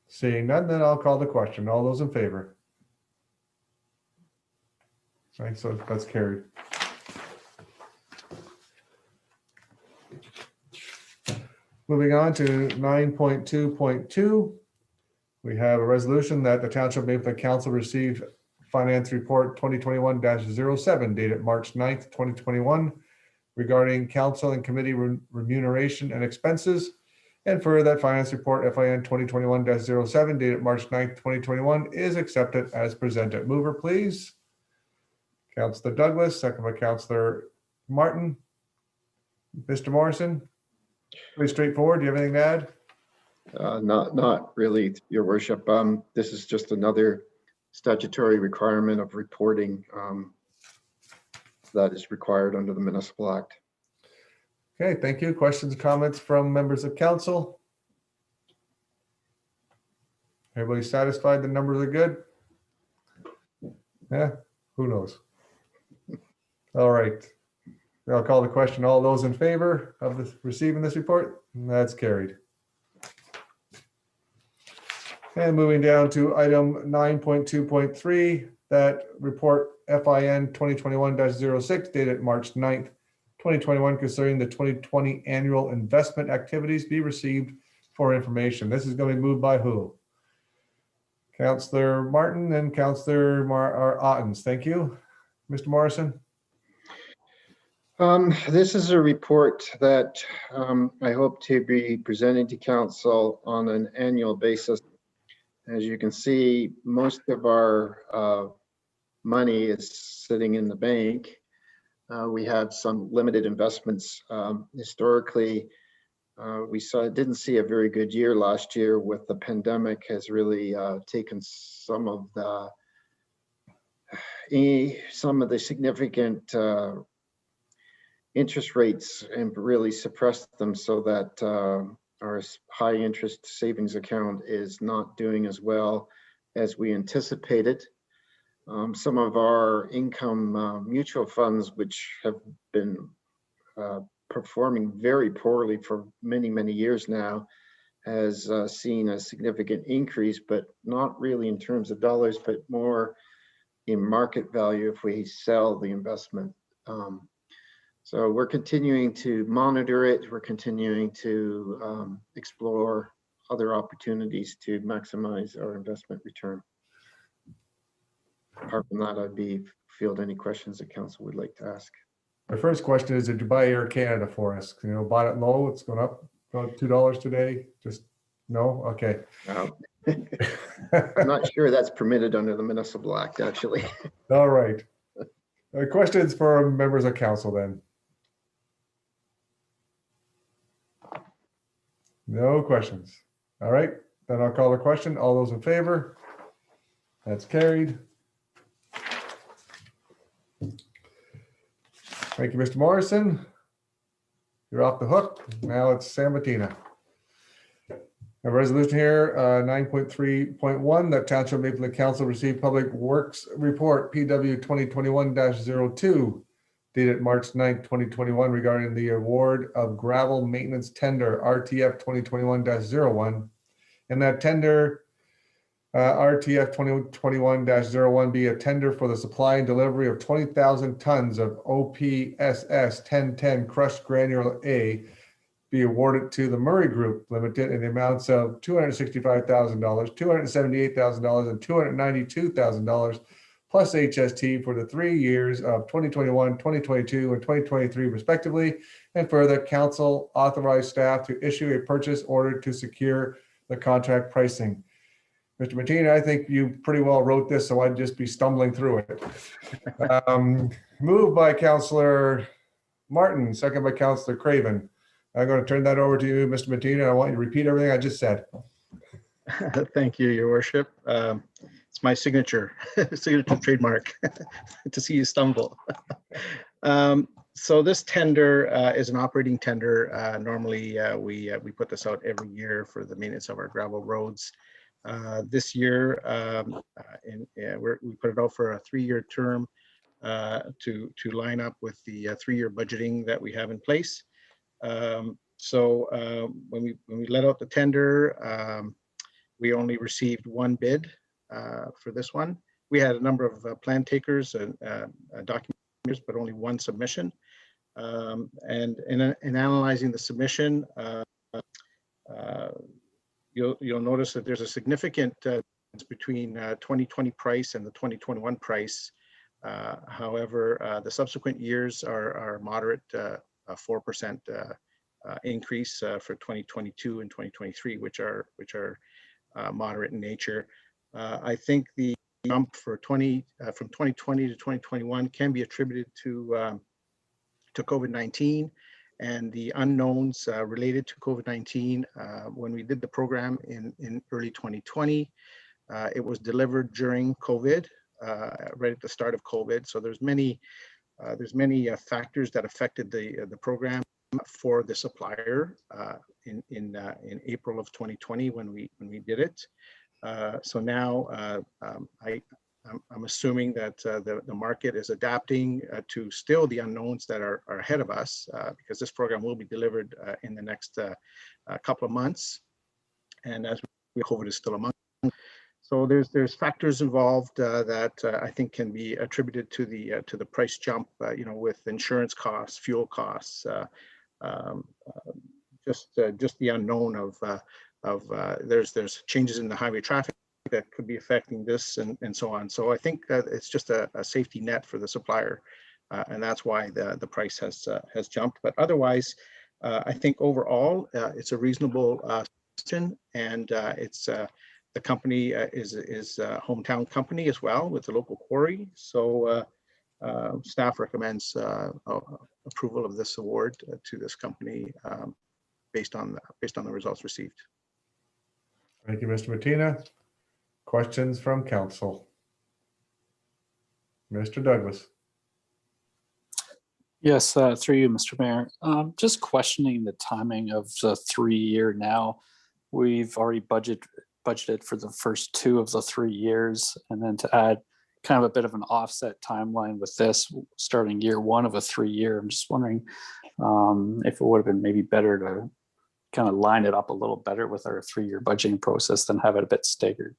[SPEAKER 3] Seeing none, then I'll call the question. All those in favor? Right, so that's carried. Moving on to 9.2.2. We have a resolution that the Township of Mapleton Council received Finance Report 2021-07 dated March 9th, 2021 regarding council and committee remuneration and expenses, and for that Finance Report FIN 2021-07 dated March 9th, 2021 is accepted as presented. Mover, please. Councilor Douglas, second by Councilor Martin. Mr. Morrison, pretty straightforward. Do you have anything to add?
[SPEAKER 12] Not really, your worship. This is just another statutory requirement of reporting that is required under the Municipal Act.
[SPEAKER 3] Okay, thank you. Questions, comments from members of council? Everybody satisfied? The numbers are good? Yeah, who knows? All right. I'll call the question. All those in favor of receiving this report? That's carried. And moving down to item 9.2.3, that report FIN 2021-06 dated March 9th, 2021 concerning the 2020 annual investment activities be received for information. This is going to be moved by who? Councillor Martin and Councillor Ottens. Thank you. Mr. Morrison.
[SPEAKER 12] This is a report that I hope to be presenting to council on an annual basis. As you can see, most of our money is sitting in the bank. We have some limited investments. Historically, didn't see a very good year last year with the pandemic has really taken some of the significant interest rates and really suppressed them, so that our high interest savings account is not doing as well as we anticipated. Some of our income mutual funds, which have been performing very poorly for many, many years now, has seen a significant increase, but not really in terms of dollars, but more in market value if we sell the investment. So we're continuing to monitor it. We're continuing to explore other opportunities to maximize our investment return. Apart from that, I'd field any questions that council would like to ask.
[SPEAKER 3] My first question is, did you buy Air Canada for us? You know, bought it low, it's going up about $2 today. Just no? Okay.
[SPEAKER 12] I'm not sure that's permitted under the Municipal Act, actually.
[SPEAKER 3] All right. Questions for members of council then? No questions. All right, then I'll call the question. All those in favor? That's carried. Thank you, Mr. Morrison. You're off the hook. Now it's Sam Bettina. A resolution here, 9.3.1, that Township of Mapleton Council received Public Works Report PW 2021-02, dated March 9th, 2021, regarding the award of gravel maintenance tender RTF 2021-01. And that tender, RTF 2021-01, be a tender for the supply and delivery of 20,000 tons of OPSS 1010 crushed granular A, be awarded to the Murray Group Limited in the amounts of $265,000, $278,000, and $292,000 plus HST for the 3 years of 2021, 2022, and 2023 respectively. And further, council authorized staff to issue a purchase order to secure the contract pricing. Mr. Martina, I think you pretty well wrote this, so I'd just be stumbling through it. Moved by Councillor Martin, second by Councillor Craven. I'm going to turn that over to you, Mr. Martina. I want you to repeat everything I just said.
[SPEAKER 1] Thank you, Your Worship. It's my signature trademark to see you stumble. So this tender is an operating tender. Normally, we put this out every year for the maintenance of our gravel roads. This year, we put it out for a 3-year term to line up with the 3-year budgeting that we have in place. So when we let out the tender, we only received one bid for this one. We had a number of plan takers and documenters, but only one submission. And in analyzing the submission, you'll notice that there's a significant difference between 2020 price and the 2021 price. However, the subsequent years are moderate, 4% increase for 2022 and 2023, which are moderate in nature. I think the jump for from 2020 to 2021 can be attributed to COVID-19 and the unknowns related to COVID-19. When we did the program in early 2020, it was delivered during COVID, right at the start of COVID. So there's many factors that affected the program for the supplier in April of 2020 when we did it. So now I'm assuming that the market is adapting to still the unknowns that are ahead of us, because this program will be delivered in the next couple of months, and as COVID is still among them. So there's factors involved that I think can be attributed to the price jump, with insurance costs, fuel costs, just the unknown of there's changes in the highway traffic that could be affecting this and so on. So I think it's just a safety net for the supplier, and that's why the price has jumped. But otherwise, I think overall it's a reasonable question, and it's the company is a hometown company as well with the local quarry. So staff recommends approval of this award to this company based on the results received.
[SPEAKER 3] Thank you, Mr. Matina. Questions from council? Mr. Douglas.
[SPEAKER 8] Yes, through you, Mr. Mayor. Just questioning the timing of the 3-year now. We've already budgeted for the first 2 of the 3 years, and then to add kind of a bit of an offset timeline with this starting year 1 of a 3-year. I'm just wondering if it would have been maybe better to kind of line it up a little better with our 3-year budgeting process than have it a bit staggered.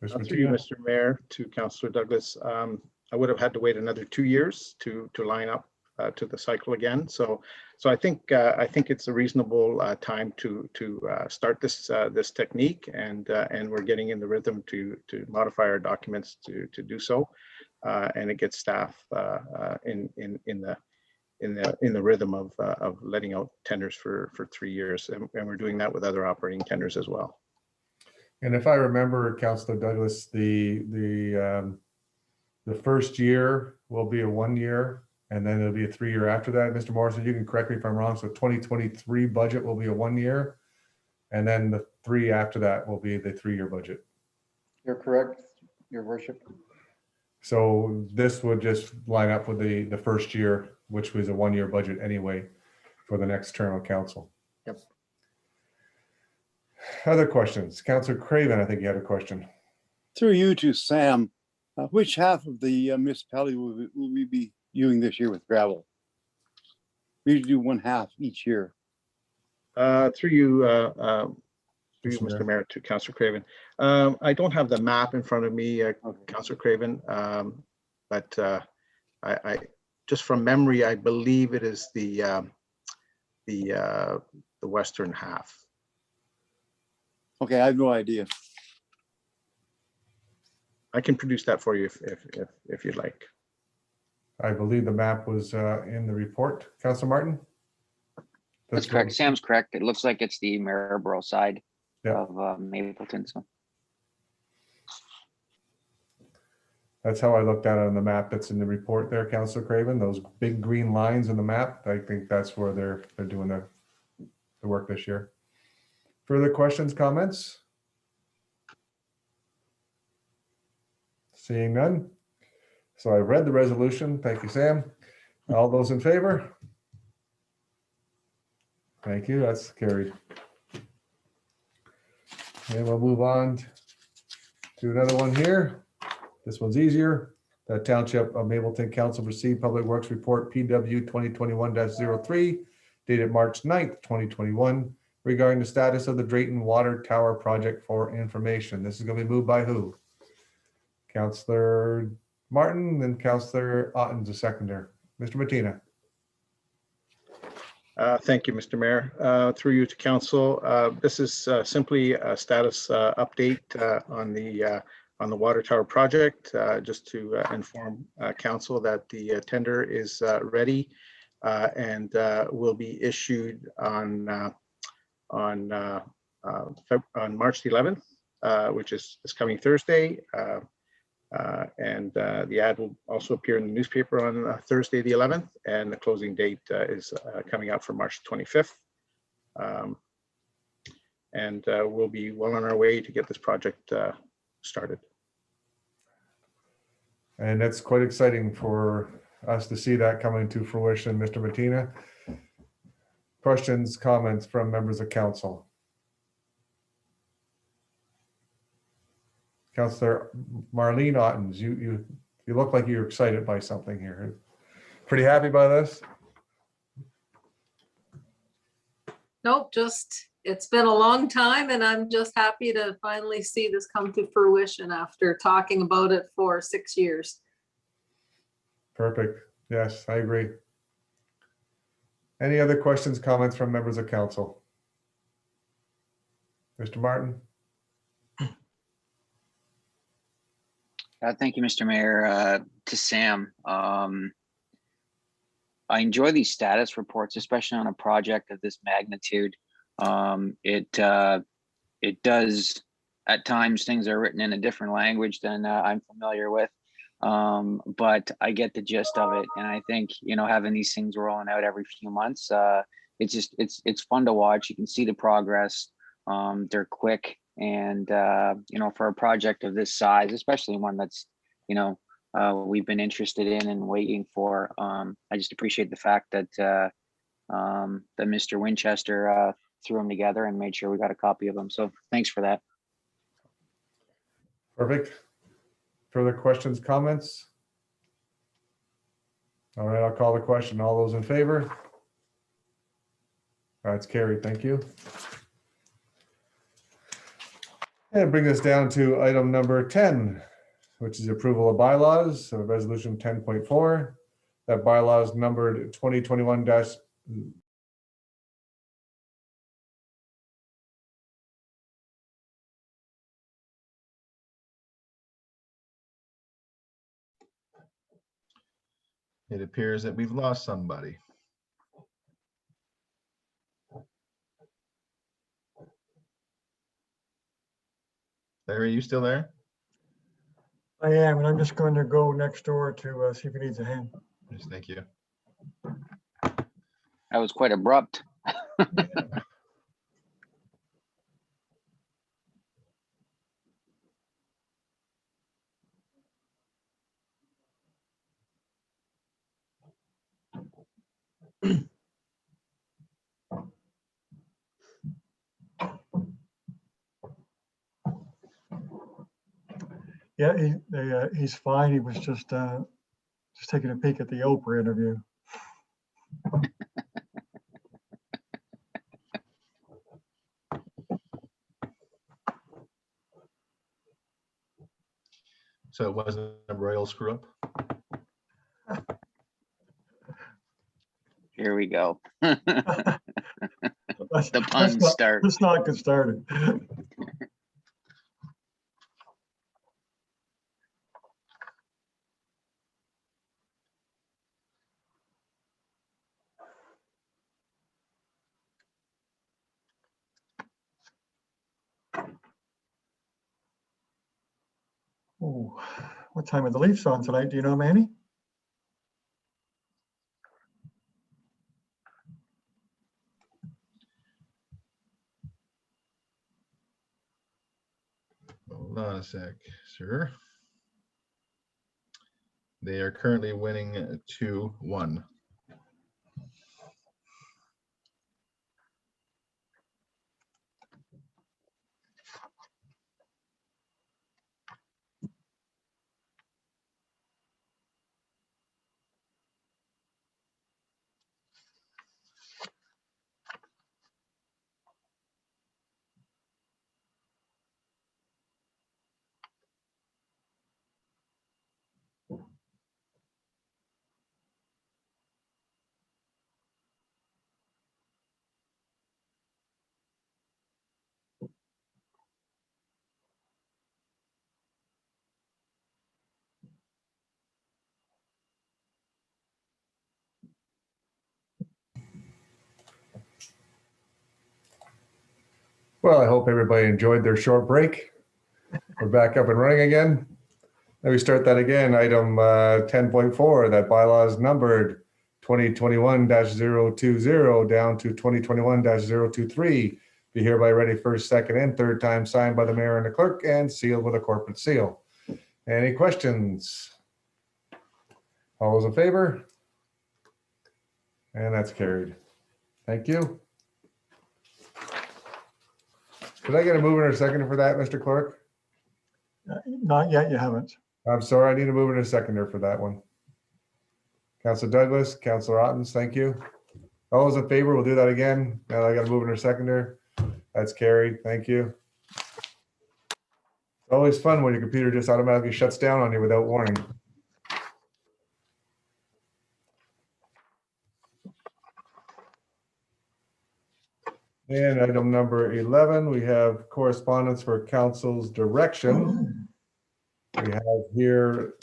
[SPEAKER 1] Through you, Mr. Mayor, to Councillor Douglas, I would have had to wait another 2 years to line up to the cycle again. So I think it's a reasonable time to start this technique, and we're getting in the rhythm to modify our documents to do so, and it gets staff in the rhythm of letting out tenders for 3 years, and we're doing that with other operating tenders as well.
[SPEAKER 3] And if I remember, Councillor Douglas, the first year will be a 1 year, and then it'll be a 3-year after that. Mr. Morrison, you can correct me if I'm wrong. So 2023 budget will be a 1 year, and then the 3 after that will be the 3-year budget.
[SPEAKER 12] You're correct, Your Worship.
[SPEAKER 3] So this would just line up with the first year, which was a 1-year budget anyway for the next term of council.
[SPEAKER 12] Yep.
[SPEAKER 3] Other questions? Councillor Craven, I think you had a question.
[SPEAKER 7] Through you to Sam, which half of the municipality will we be using this year with gravel? We usually do 1/2 each year.
[SPEAKER 1] Through you, Mr. Mayor, to Councillor Craven. I don't have the map in front of me, Councillor Craven, but I just from memory, I believe it is the western half.
[SPEAKER 7] Okay, I have no idea.
[SPEAKER 1] I can produce that for you if you'd like.
[SPEAKER 3] I believe the map was in the report. Councillor Martin?
[SPEAKER 5] That's correct. Sam's correct. It looks like it's the Marlborough side
[SPEAKER 3] Yeah.
[SPEAKER 5] of Mableton. So
[SPEAKER 3] That's how I looked at it on the map that's in the report there, Councillor Craven. Those big green lines in the map, I think that's where they're doing the work this year. Further questions, comments? Seeing none. So I've read the resolution. Thank you, Sam. All those in favor? Thank you. That's carried. And we'll move on to another one here. This one's easier. The Township of Mapleton Council received Public Works Report PW 2021-03 dated March 9th, 2021 regarding the status of the Drayton Water Tower project for information. This is going to be moved by who? Councillor Martin, then Councillor Otten's a seconder. Mr. Matina.
[SPEAKER 1] Thank you, Mr. Mayor. Through you to council. This is simply a status update on the water tower project, just to inform council that the tender is ready and will be issued on March 11th, which is coming Thursday. And the ad will also appear in the newspaper on Thursday, the 11th, and the closing date is coming out for March 25th. And we'll be well on our way to get this project started.
[SPEAKER 3] And that's quite exciting for us to see that coming to fruition, Mr. Matina. Questions, comments from members of council? Councillor Marlene Ottens, you look like you're excited by something here. Pretty happy by this?
[SPEAKER 10] Nope, just, it's been a long time and I'm just happy to finally see this come to fruition after talking about it for 6 years.
[SPEAKER 3] Perfect. Yes, I agree. Any other questions, comments from members of council? Mr. Martin?
[SPEAKER 5] thank you, Mr. Mayor. To Sam, I enjoy these status reports, especially on a project of this magnitude. It does, at times, things are written in a different language than I'm familiar with. But I get the gist of it. And I think, you know, having these things rolling out every few months, it's fun to watch. You can see the progress. They're quick. And, you know, for a project of this size, especially one that's, you know, we've been interested in and waiting for, I just appreciate the fact that, that Mr. Winchester threw them together and made sure we got a copy of them. So thanks for that.
[SPEAKER 3] Perfect. Further questions, comments? All right, I'll call the question. All those in favor? All right, it's carried. Thank you. And bring us down to item number 10, which is approval of bylaws, so resolution 10.4. That bylaws numbered 2021
[SPEAKER 9] It appears that we've lost somebody. Larry, are you still there?
[SPEAKER 4] I am, and I'm just going to go next door to see if he needs a hand.
[SPEAKER 9] Yes, thank you.
[SPEAKER 5] That was quite abrupt.
[SPEAKER 4] Yeah, he's fine. He was just taking a peek at the Oprah interview.
[SPEAKER 9] So it wasn't a royal screw up?
[SPEAKER 5] Here we go.
[SPEAKER 4] The
[SPEAKER 5] puns start.
[SPEAKER 4] Let's not get started. Oh, what time are the Leafs on tonight? Do you know, Manny?
[SPEAKER 9] Hold on a sec, sir. They are currently winning 2-1.
[SPEAKER 3] Well, I hope everybody enjoyed their short break. We're back up and running again. Let me start that again. Item 10.4, that bylaws numbered 2021-020 down to 2021-023. Be hereby ready first, second, and third time, signed by the mayor and the clerk and sealed with a corporate seal. Any questions? All those in favor? And that's carried. Thank you. Could I get a mover and a seconder for that, Mr. Clerk?
[SPEAKER 4] Not yet, you haven't.
[SPEAKER 3] I'm sorry, I need a mover and a seconder for that one. Councilor Douglas, Councilor Ottens, thank you. All those in favor, we'll do that again. Now I got a mover and a seconder. That's carried, thank you. It's always fun when your computer just automatically shuts down on you without warning. And item number 11, we have correspondence for council's direction. We have here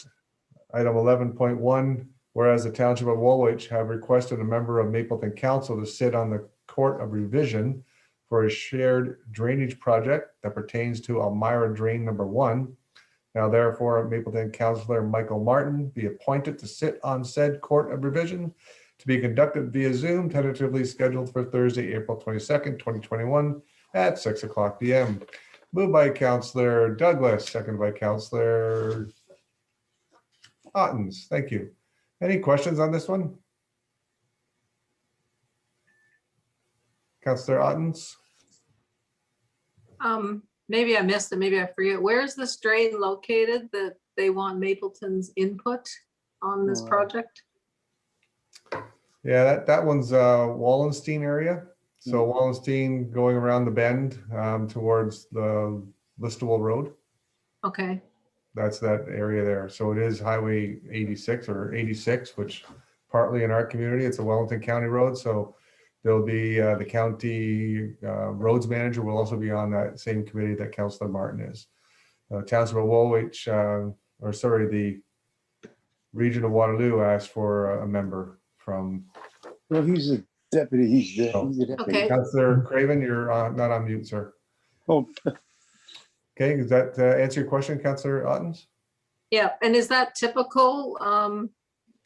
[SPEAKER 3] item 11.1, whereas the Township of Woolwich have requested a member of Mapleton Council to sit on the Court of Revision for a shared drainage project that pertains to Elmira Drain Number 1. Now therefore, Mapleton Councillor Michael Martin be appointed to sit on said Court of Revision to be conducted via Zoom, tentatively scheduled for Thursday, April 22nd, 2021 at 6:00 p.m. Moved by Councillor Douglas, seconded by Councillor Ottens. Thank you. Any questions on this one? Councillor Ottens?
[SPEAKER 10] Maybe I missed it, maybe I forget. Where is this drain located that they want Mapleton's input on this project?
[SPEAKER 3] Yeah, that one's Wallenstein area. So Wallenstein going around the bend towards the Listowel Road.
[SPEAKER 10] Okay,
[SPEAKER 3] That's that area there. So it is Highway 86 or 86, which partly in our community, it's a Wellington County road. So there'll be the county roads manager will also be on that same committee that Councillor Martin is. Township of Woolwich, or sorry, the Region of Waterloo asked for a member from.
[SPEAKER 7] Well, he's a deputy. He's the deputy.
[SPEAKER 10] okay.
[SPEAKER 3] Councillor Craven, you're not on mute, sir.
[SPEAKER 7] Oh,
[SPEAKER 3] Okay, does that answer your question, Councillor Ottens?
[SPEAKER 10] Yeah, and is that typical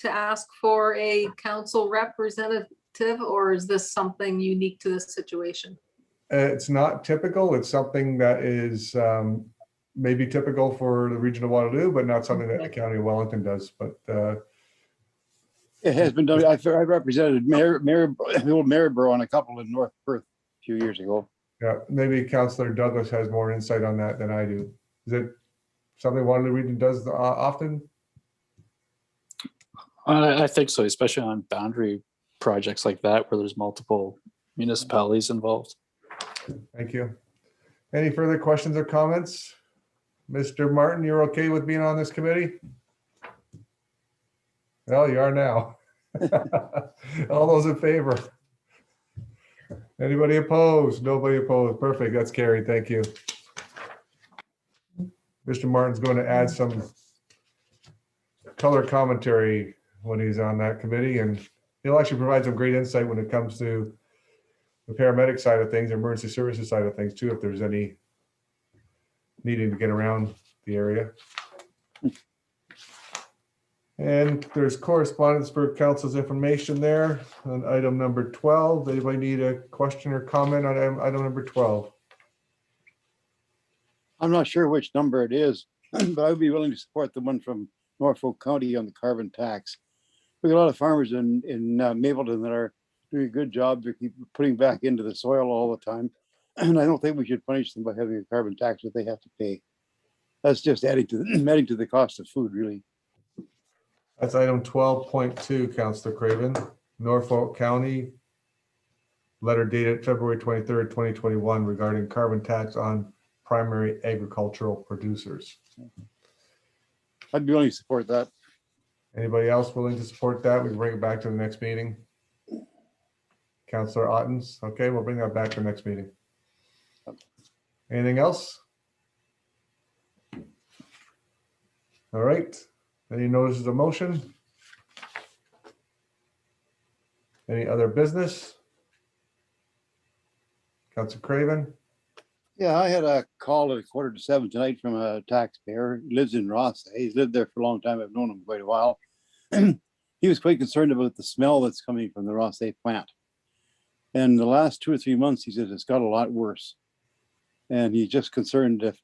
[SPEAKER 10] to ask for a council representative, or is this something unique to this situation?
[SPEAKER 3] It's not typical. It's something that is maybe typical for the Region of Waterloo, but not something that the County of Wellington does. But
[SPEAKER 7] it has been done. I represented Maryborough on a couple in North Perth a few years ago.
[SPEAKER 3] yeah, maybe Councillor Douglas has more insight on that than I do. Is it something Waterloo Region does often?
[SPEAKER 8] I think so, especially on boundary projects like that where there's multiple municipalities involved.
[SPEAKER 3] Thank you. Any further questions or comments? Mr. Martin, you're okay with being on this committee? Well, you are now. All those in favor? Anybody opposed? Nobody opposed. Perfect. That's carried. Thank you. Mr. Martin's going to add some color commentary when he's on that committee, and he'll actually provide some great insight when it comes to the paramedic side of things, emergency services side of things too, if there's any needing to get around the area. And there's correspondence for council's information there on item number 12. Anybody need a question or comment on item number 12?
[SPEAKER 7] I'm not sure which number it is, but I would be willing to support the one from Norfolk County on the carbon tax. We got a lot of farmers in Mableton that are doing a good job. They keep putting back into the soil all the time. And I don't think we should punish them by having a carbon tax that they have to pay. That's just adding to the cost of food, really.
[SPEAKER 3] That's item 12.2, Councillor Craven. Norfolk County, letter dated February 23rd, 2021 regarding carbon tax on primary agricultural producers.
[SPEAKER 7] I'd be willing to support that.
[SPEAKER 3] Anybody else willing to support that? We can bring it back to the next meeting. Councillor Ottens, okay, we'll bring that back to the next meeting. Anything else? All right. Any notices of motion? Any other business? Councillor Craven?
[SPEAKER 7] Yeah, I had a call at 6:45 tonight from a taxpayer. He lives in Ross. He's lived there for a long time. I've known him quite a while. He was quite concerned about the smell that's coming from the Ross plant. And the last 2 or 3 months, he says it's got a lot worse. And he's just concerned if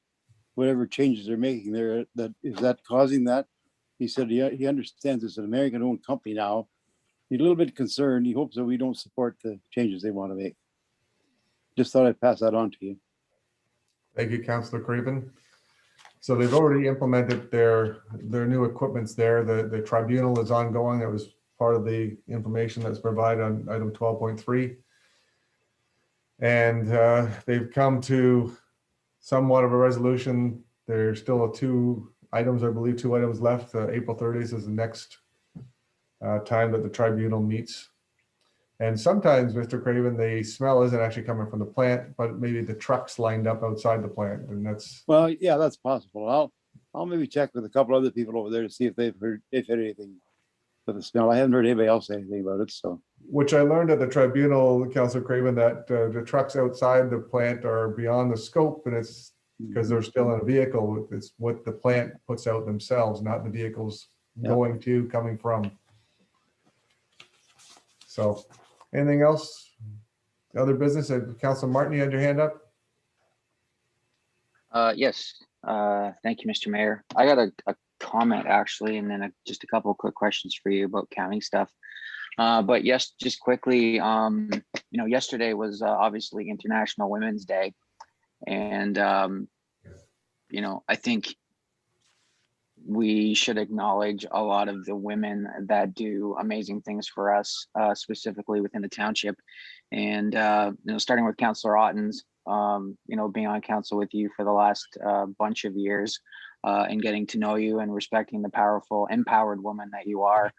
[SPEAKER 7] whatever changes they're making there, that causing that. He said he understands it's an American-owned company now. He's a little bit concerned. He hopes that we don't support the changes they want to make. Just thought I'd pass that on to you.
[SPEAKER 3] Thank you, Councillor Craven. So they've already implemented their new equipments there. The tribunal is ongoing. That was part of the information that's provided on item 12.3. And they've come to somewhat of a resolution. There's still two items left. April 30th is the next time that the tribunal meets. And sometimes, Mr. Craven, the smell isn't actually coming from the plant, but maybe the trucks lined up outside the plant, and that's.
[SPEAKER 7] Well, yeah, that's possible. I'll maybe check with a couple other people over there to see if they've heard anything of the smell. I haven't heard anybody else say anything about it, so.
[SPEAKER 3] Which I learned at the tribunal, Councillor Craven, that the trucks outside the plant are beyond the scope, and it's because they're still in a vehicle. It's what the plant puts out themselves, not the vehicles going to, coming from. So anything else? Other business? Councilor Martin, you had your hand up?
[SPEAKER 5] Yes, thank you, Mr. Mayor. I got a comment actually, and then just a couple of quick questions for you about county stuff. But yes, just quickly, yesterday was obviously International Women's Day. And, I think we should acknowledge a lot of the women that do amazing things for us, specifically within the township. And, starting with Councillor Ottens, being on council with you for the last bunch of years and getting to know you and respecting the powerful, empowered woman that you are.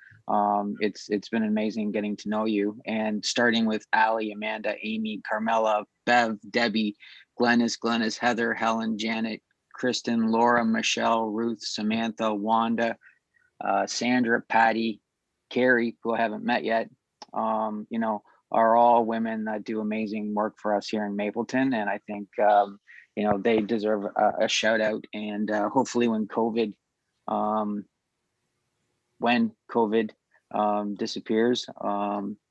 [SPEAKER 5] It's been amazing getting to know you, and starting with Allie, Amanda, Amy, Carmela, Bev, Debbie, Glennis, Heather, Helen, Janet, Kristen, Laura, Michelle, Ruth, Samantha, Wanda, Sandra, Patty, Carrie, who I haven't met yet, are all women that do amazing work for us here in Mapleton. And I think, they deserve a shout out. And hopefully when COVID disappears,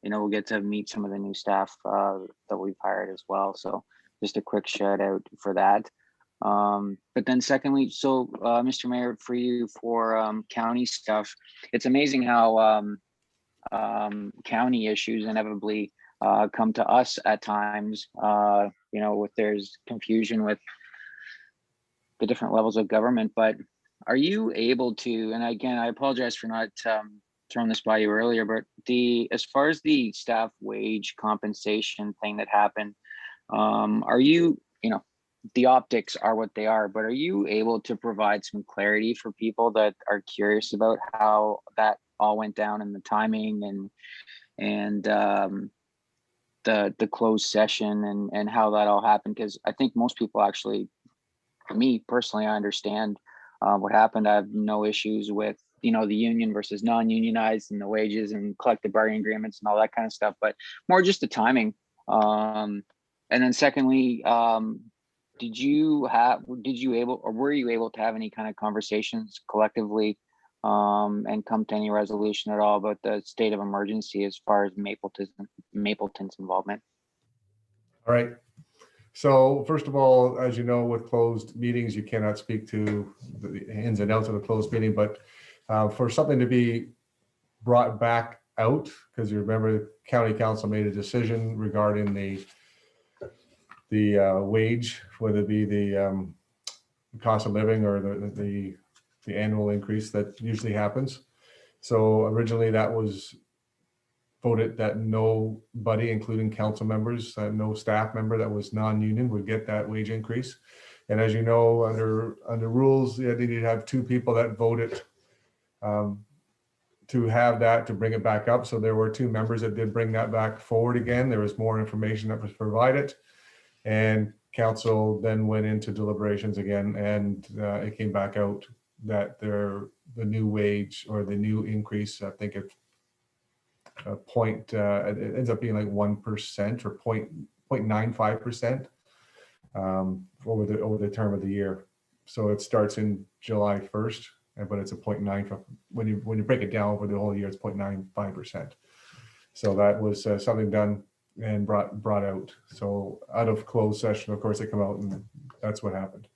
[SPEAKER 5] we'll get to meet some of the new staff that we've hired as well. So just a quick shout out for that. But then secondly, so Mr. Mayor, for you, for county stuff, it's amazing how county issues inevitably come to us at times, if there's confusion with the different levels of government. But are you able to, and again, I apologize for not throwing this by you earlier, but as far as the staff wage compensation thing that happened, are you, the optics are what they are, but are you able to provide some clarity for people that are curious about how that all went down and the timing and the closed session and how that all happened? Because I think most people actually, me personally, I understand what happened. I have no issues with, the union versus non-unionized and the wages and collective bargaining agreements and all that kind of stuff, but more just the timing. And then secondly, were you able to have any kind of conversations collectively and come to any resolution at all about the state of emergency as far as Mapleton's involvement?
[SPEAKER 3] All right. So first of all, as you know, with closed meetings, you cannot speak to the ins and outs of the closed meeting, but for something to be brought back out, because you remember the county council made a decision regarding the wage, whether it be the cost of living or the annual increase that usually happens. So originally that was voted that nobody, including council members, no staff member that was non-union would get that wage increase. And as you know, under rules, you need to have two people that voted to have that, to bring it back up. So there were two members that did bring that back forward again. There was more information that was provided, and council then went into deliberations again, and it came back out that the new wage or the new increase, I think it ends up being like 1% or 0.95% over the term of the year. So it starts in July 1st, but it's a 0.9. When you break it down over the whole year, it's 0.95%. So that was something done and brought out. So out of closed session, of course, they come out, and that's what happened.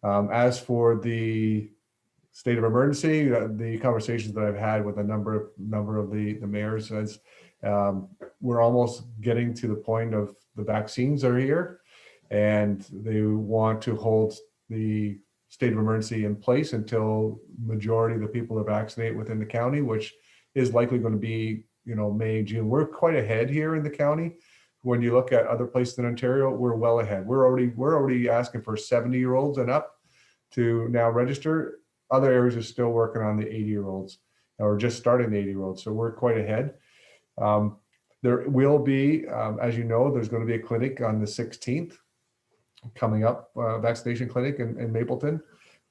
[SPEAKER 3] As for the state of emergency, the conversations that I've had with a number of the mayors says we're almost getting to the point of the vaccines are here, and they want to hold the state of emergency in place until majority of the people are vaccinated within the county, which is likely going to be, May, June. We're quite ahead here in the county. When you look at other places in Ontario, we're well ahead. We're already asking for 70-year-olds and up to now register. Other areas are still working on the 80-year-olds or just starting the 80-year-olds. So we're quite ahead. There will be, as you know, there's going to be a clinic on the 16th coming up, vaccination clinic in Mapleton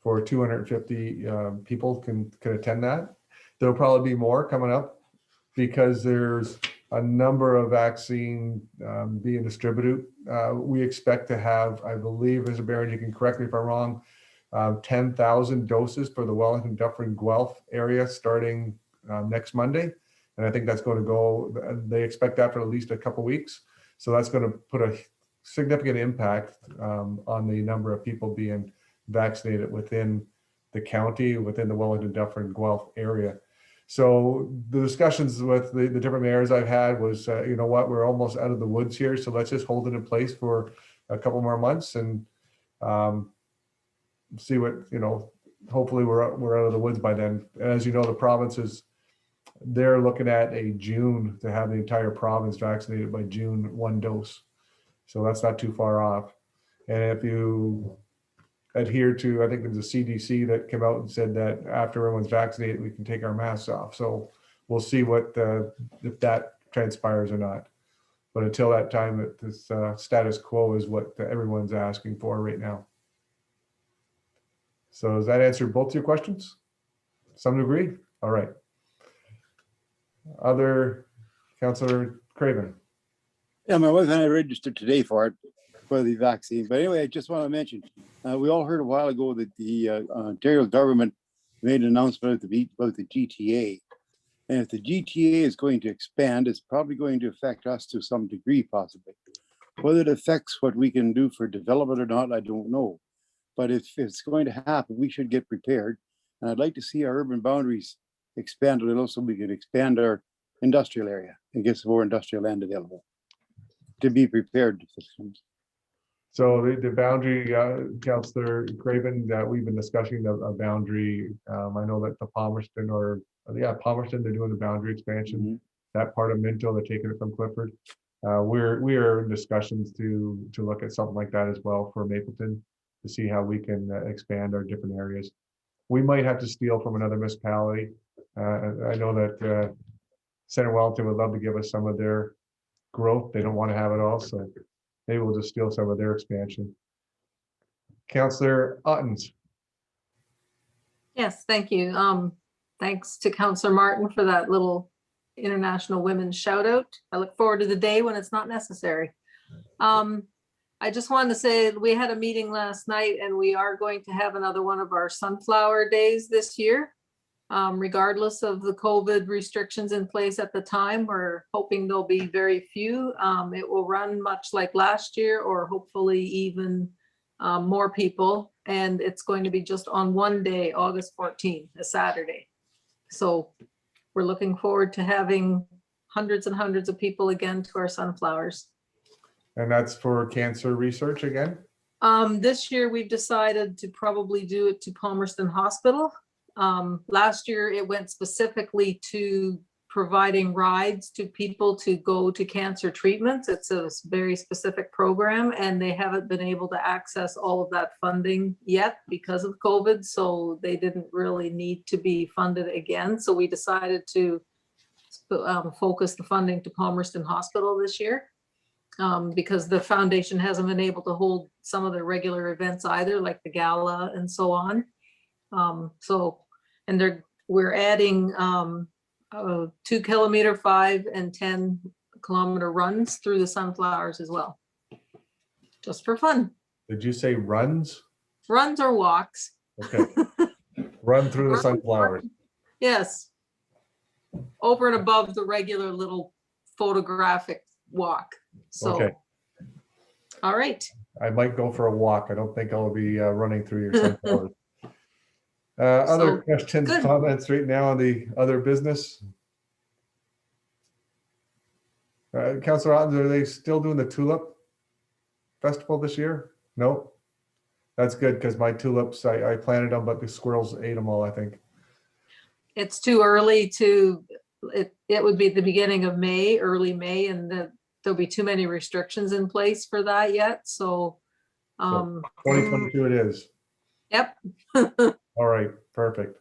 [SPEAKER 3] for 250 people can attend that. There'll probably be more coming up because there's a number of vaccine being distributed. We expect to have, I believe, Mr. Barron, you can correct me if I'm wrong, 10,000 doses for the Wellington, Dufferin, Guelph area starting next Monday. And I think that's going to go, they expect that for at least a couple weeks. So that's going to put a significant impact on the number of people being vaccinated within the county, within the Wellington, Dufferin, Guelph area. So the discussions with the different mayors I've had was, you know what, we're almost out of the woods here. So let's just hold it in place for a couple more months and see what, you know, hopefully we're out of the woods by then. As you know, the provinces, they're looking at a June to have the entire province vaccinated by June, 1 dose. So that's not too far off. And if you adhere to, I think there's a CDC that came out and said that after everyone's vaccinated, we can take our masks off. So we'll see what if that transpires or not. But until that time, this status quo is what everyone's asking for right now. So does that answer both your questions? Some degree? All right. Other, Councillor Craven.
[SPEAKER 7] Yeah, my wife and I registered today for the vaccine. But anyway, I just want to mention, we all heard a while ago that the Ontario government made an announcement about the GTA. And if the GTA is going to expand, it's probably going to affect us to some degree, possibly. Whether it affects what we can do for development or not, I don't know. But if it's going to happen, we should get prepared. And I'd like to see our urban boundaries expand a little so we can expand our industrial area and get some more industrial land available to be prepared.
[SPEAKER 3] So the boundary, Councillor Craven, that we've been discussing a boundary. I know that the Palmerston Palmerston, they're doing the boundary expansion.
[SPEAKER 7] Mm-hmm.
[SPEAKER 3] That part of Minto, they're taking it from Clifford. We are in discussions to look at something like that as well for Mapleton to see how we can expand our different areas. We might have to steal from another municipality. I know that Center Wellington would love to give us some of their growth. They don't want to have it all, so maybe we'll just steal some of their expansion. Councillor Ottens.
[SPEAKER 10] Yes, thank you. Thanks to Councillor Martin for that little International Women's shout out. I look forward to the day when it's not necessary. I just wanted to say we had a meeting last night and we are going to have another one of our sunflower days this year. Regardless of the COVID restrictions in place at the time, we're hoping there'll be very few. It will run much like last year or hopefully even more people. And it's going to be just on one day, August 14th, a Saturday. So we're looking forward to having hundreds and hundreds of people again to our sunflowers.
[SPEAKER 3] And that's for cancer research again?
[SPEAKER 10] This year we've decided to probably do it to Palmerston Hospital. Last year it went specifically to providing rides to people to go to cancer treatments. It's a very specific program and they haven't been able to access all of that funding yet because of COVID. So they didn't really need to be funded again. So we decided to focus the funding to Palmerston Hospital this year. Because the foundation hasn't been able to hold some of the regular events either, like the gala and so on. We're adding 2 kilometer, 5 and 10 kilometer runs through the sunflowers as well. Just for fun.
[SPEAKER 3] Did you say runs?
[SPEAKER 10] Runs or walks.
[SPEAKER 3] Okay. Run through the sunflowers.
[SPEAKER 10] Yes. Over and above the regular little photographic walk. So,
[SPEAKER 3] okay.
[SPEAKER 10] All right.
[SPEAKER 3] I might go for a walk. I don't think I'll be running through your sunflowers. Other questions,
[SPEAKER 10] good.
[SPEAKER 3] Comments right now on the other business? Councillor Ottens, are they still doing the tulip festival this year? No? That's good because my tulips, I planted them, but the squirrels ate them all, I think.
[SPEAKER 10] It's too early to, it would be the beginning of May, early May, and there'll be too many restrictions in place for that yet. So
[SPEAKER 3] 2022 it is.
[SPEAKER 10] Yep.
[SPEAKER 3] All right, perfect.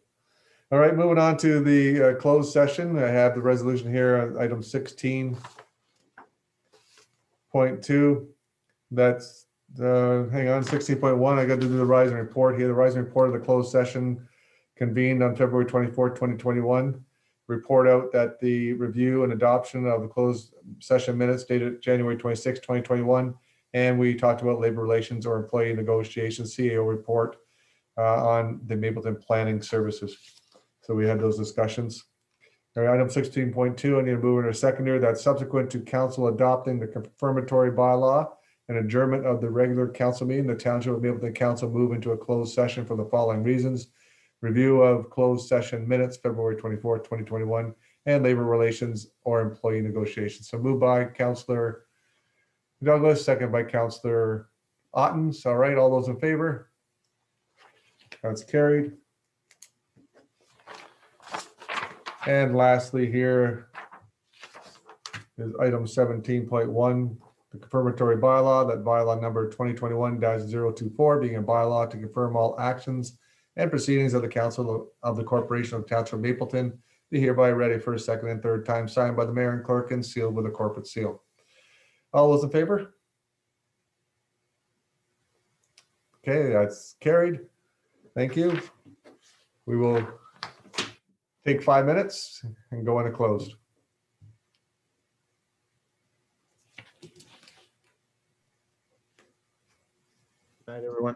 [SPEAKER 3] All right, moving on to the closed session. I have the resolution here, item 16.2. That's hang on, 16.1. I got to do the rising report here. The rising report of the closed session convened on February 24th, 2021. report out that the review and adoption of the closed session minutes dated January 26, 2021. And we talked about labor relations or employee negotiations, CAO report on the Mableton Planning Services. So we had those discussions. All right, item 16.2, I need to move in a seconder that subsequent to council adopting the confirmatory bylaw and adjournment of the regular council meeting, the Township of Mapleton Council move into a closed session for the following reasons. Review of closed session minutes, February 24th, 2021, and labor relations or employee negotiations. So moved by Councillor Douglas, second by Councillor Ottens. All right, all those in favor? That's carried. And lastly here is item 17.1, the confirmatory bylaw, that bylaw number 2021-024, being a bylaw to confirm all actions and proceedings of the council of the corporation of Township of Mapleton be hereby read a first, second, and third time, signed by the mayor and clerk and sealed with a corporate seal. All those in favor? Okay, that's carried. Thank you. We will take 5 minutes and go into closed.
[SPEAKER 1] Good night, everyone.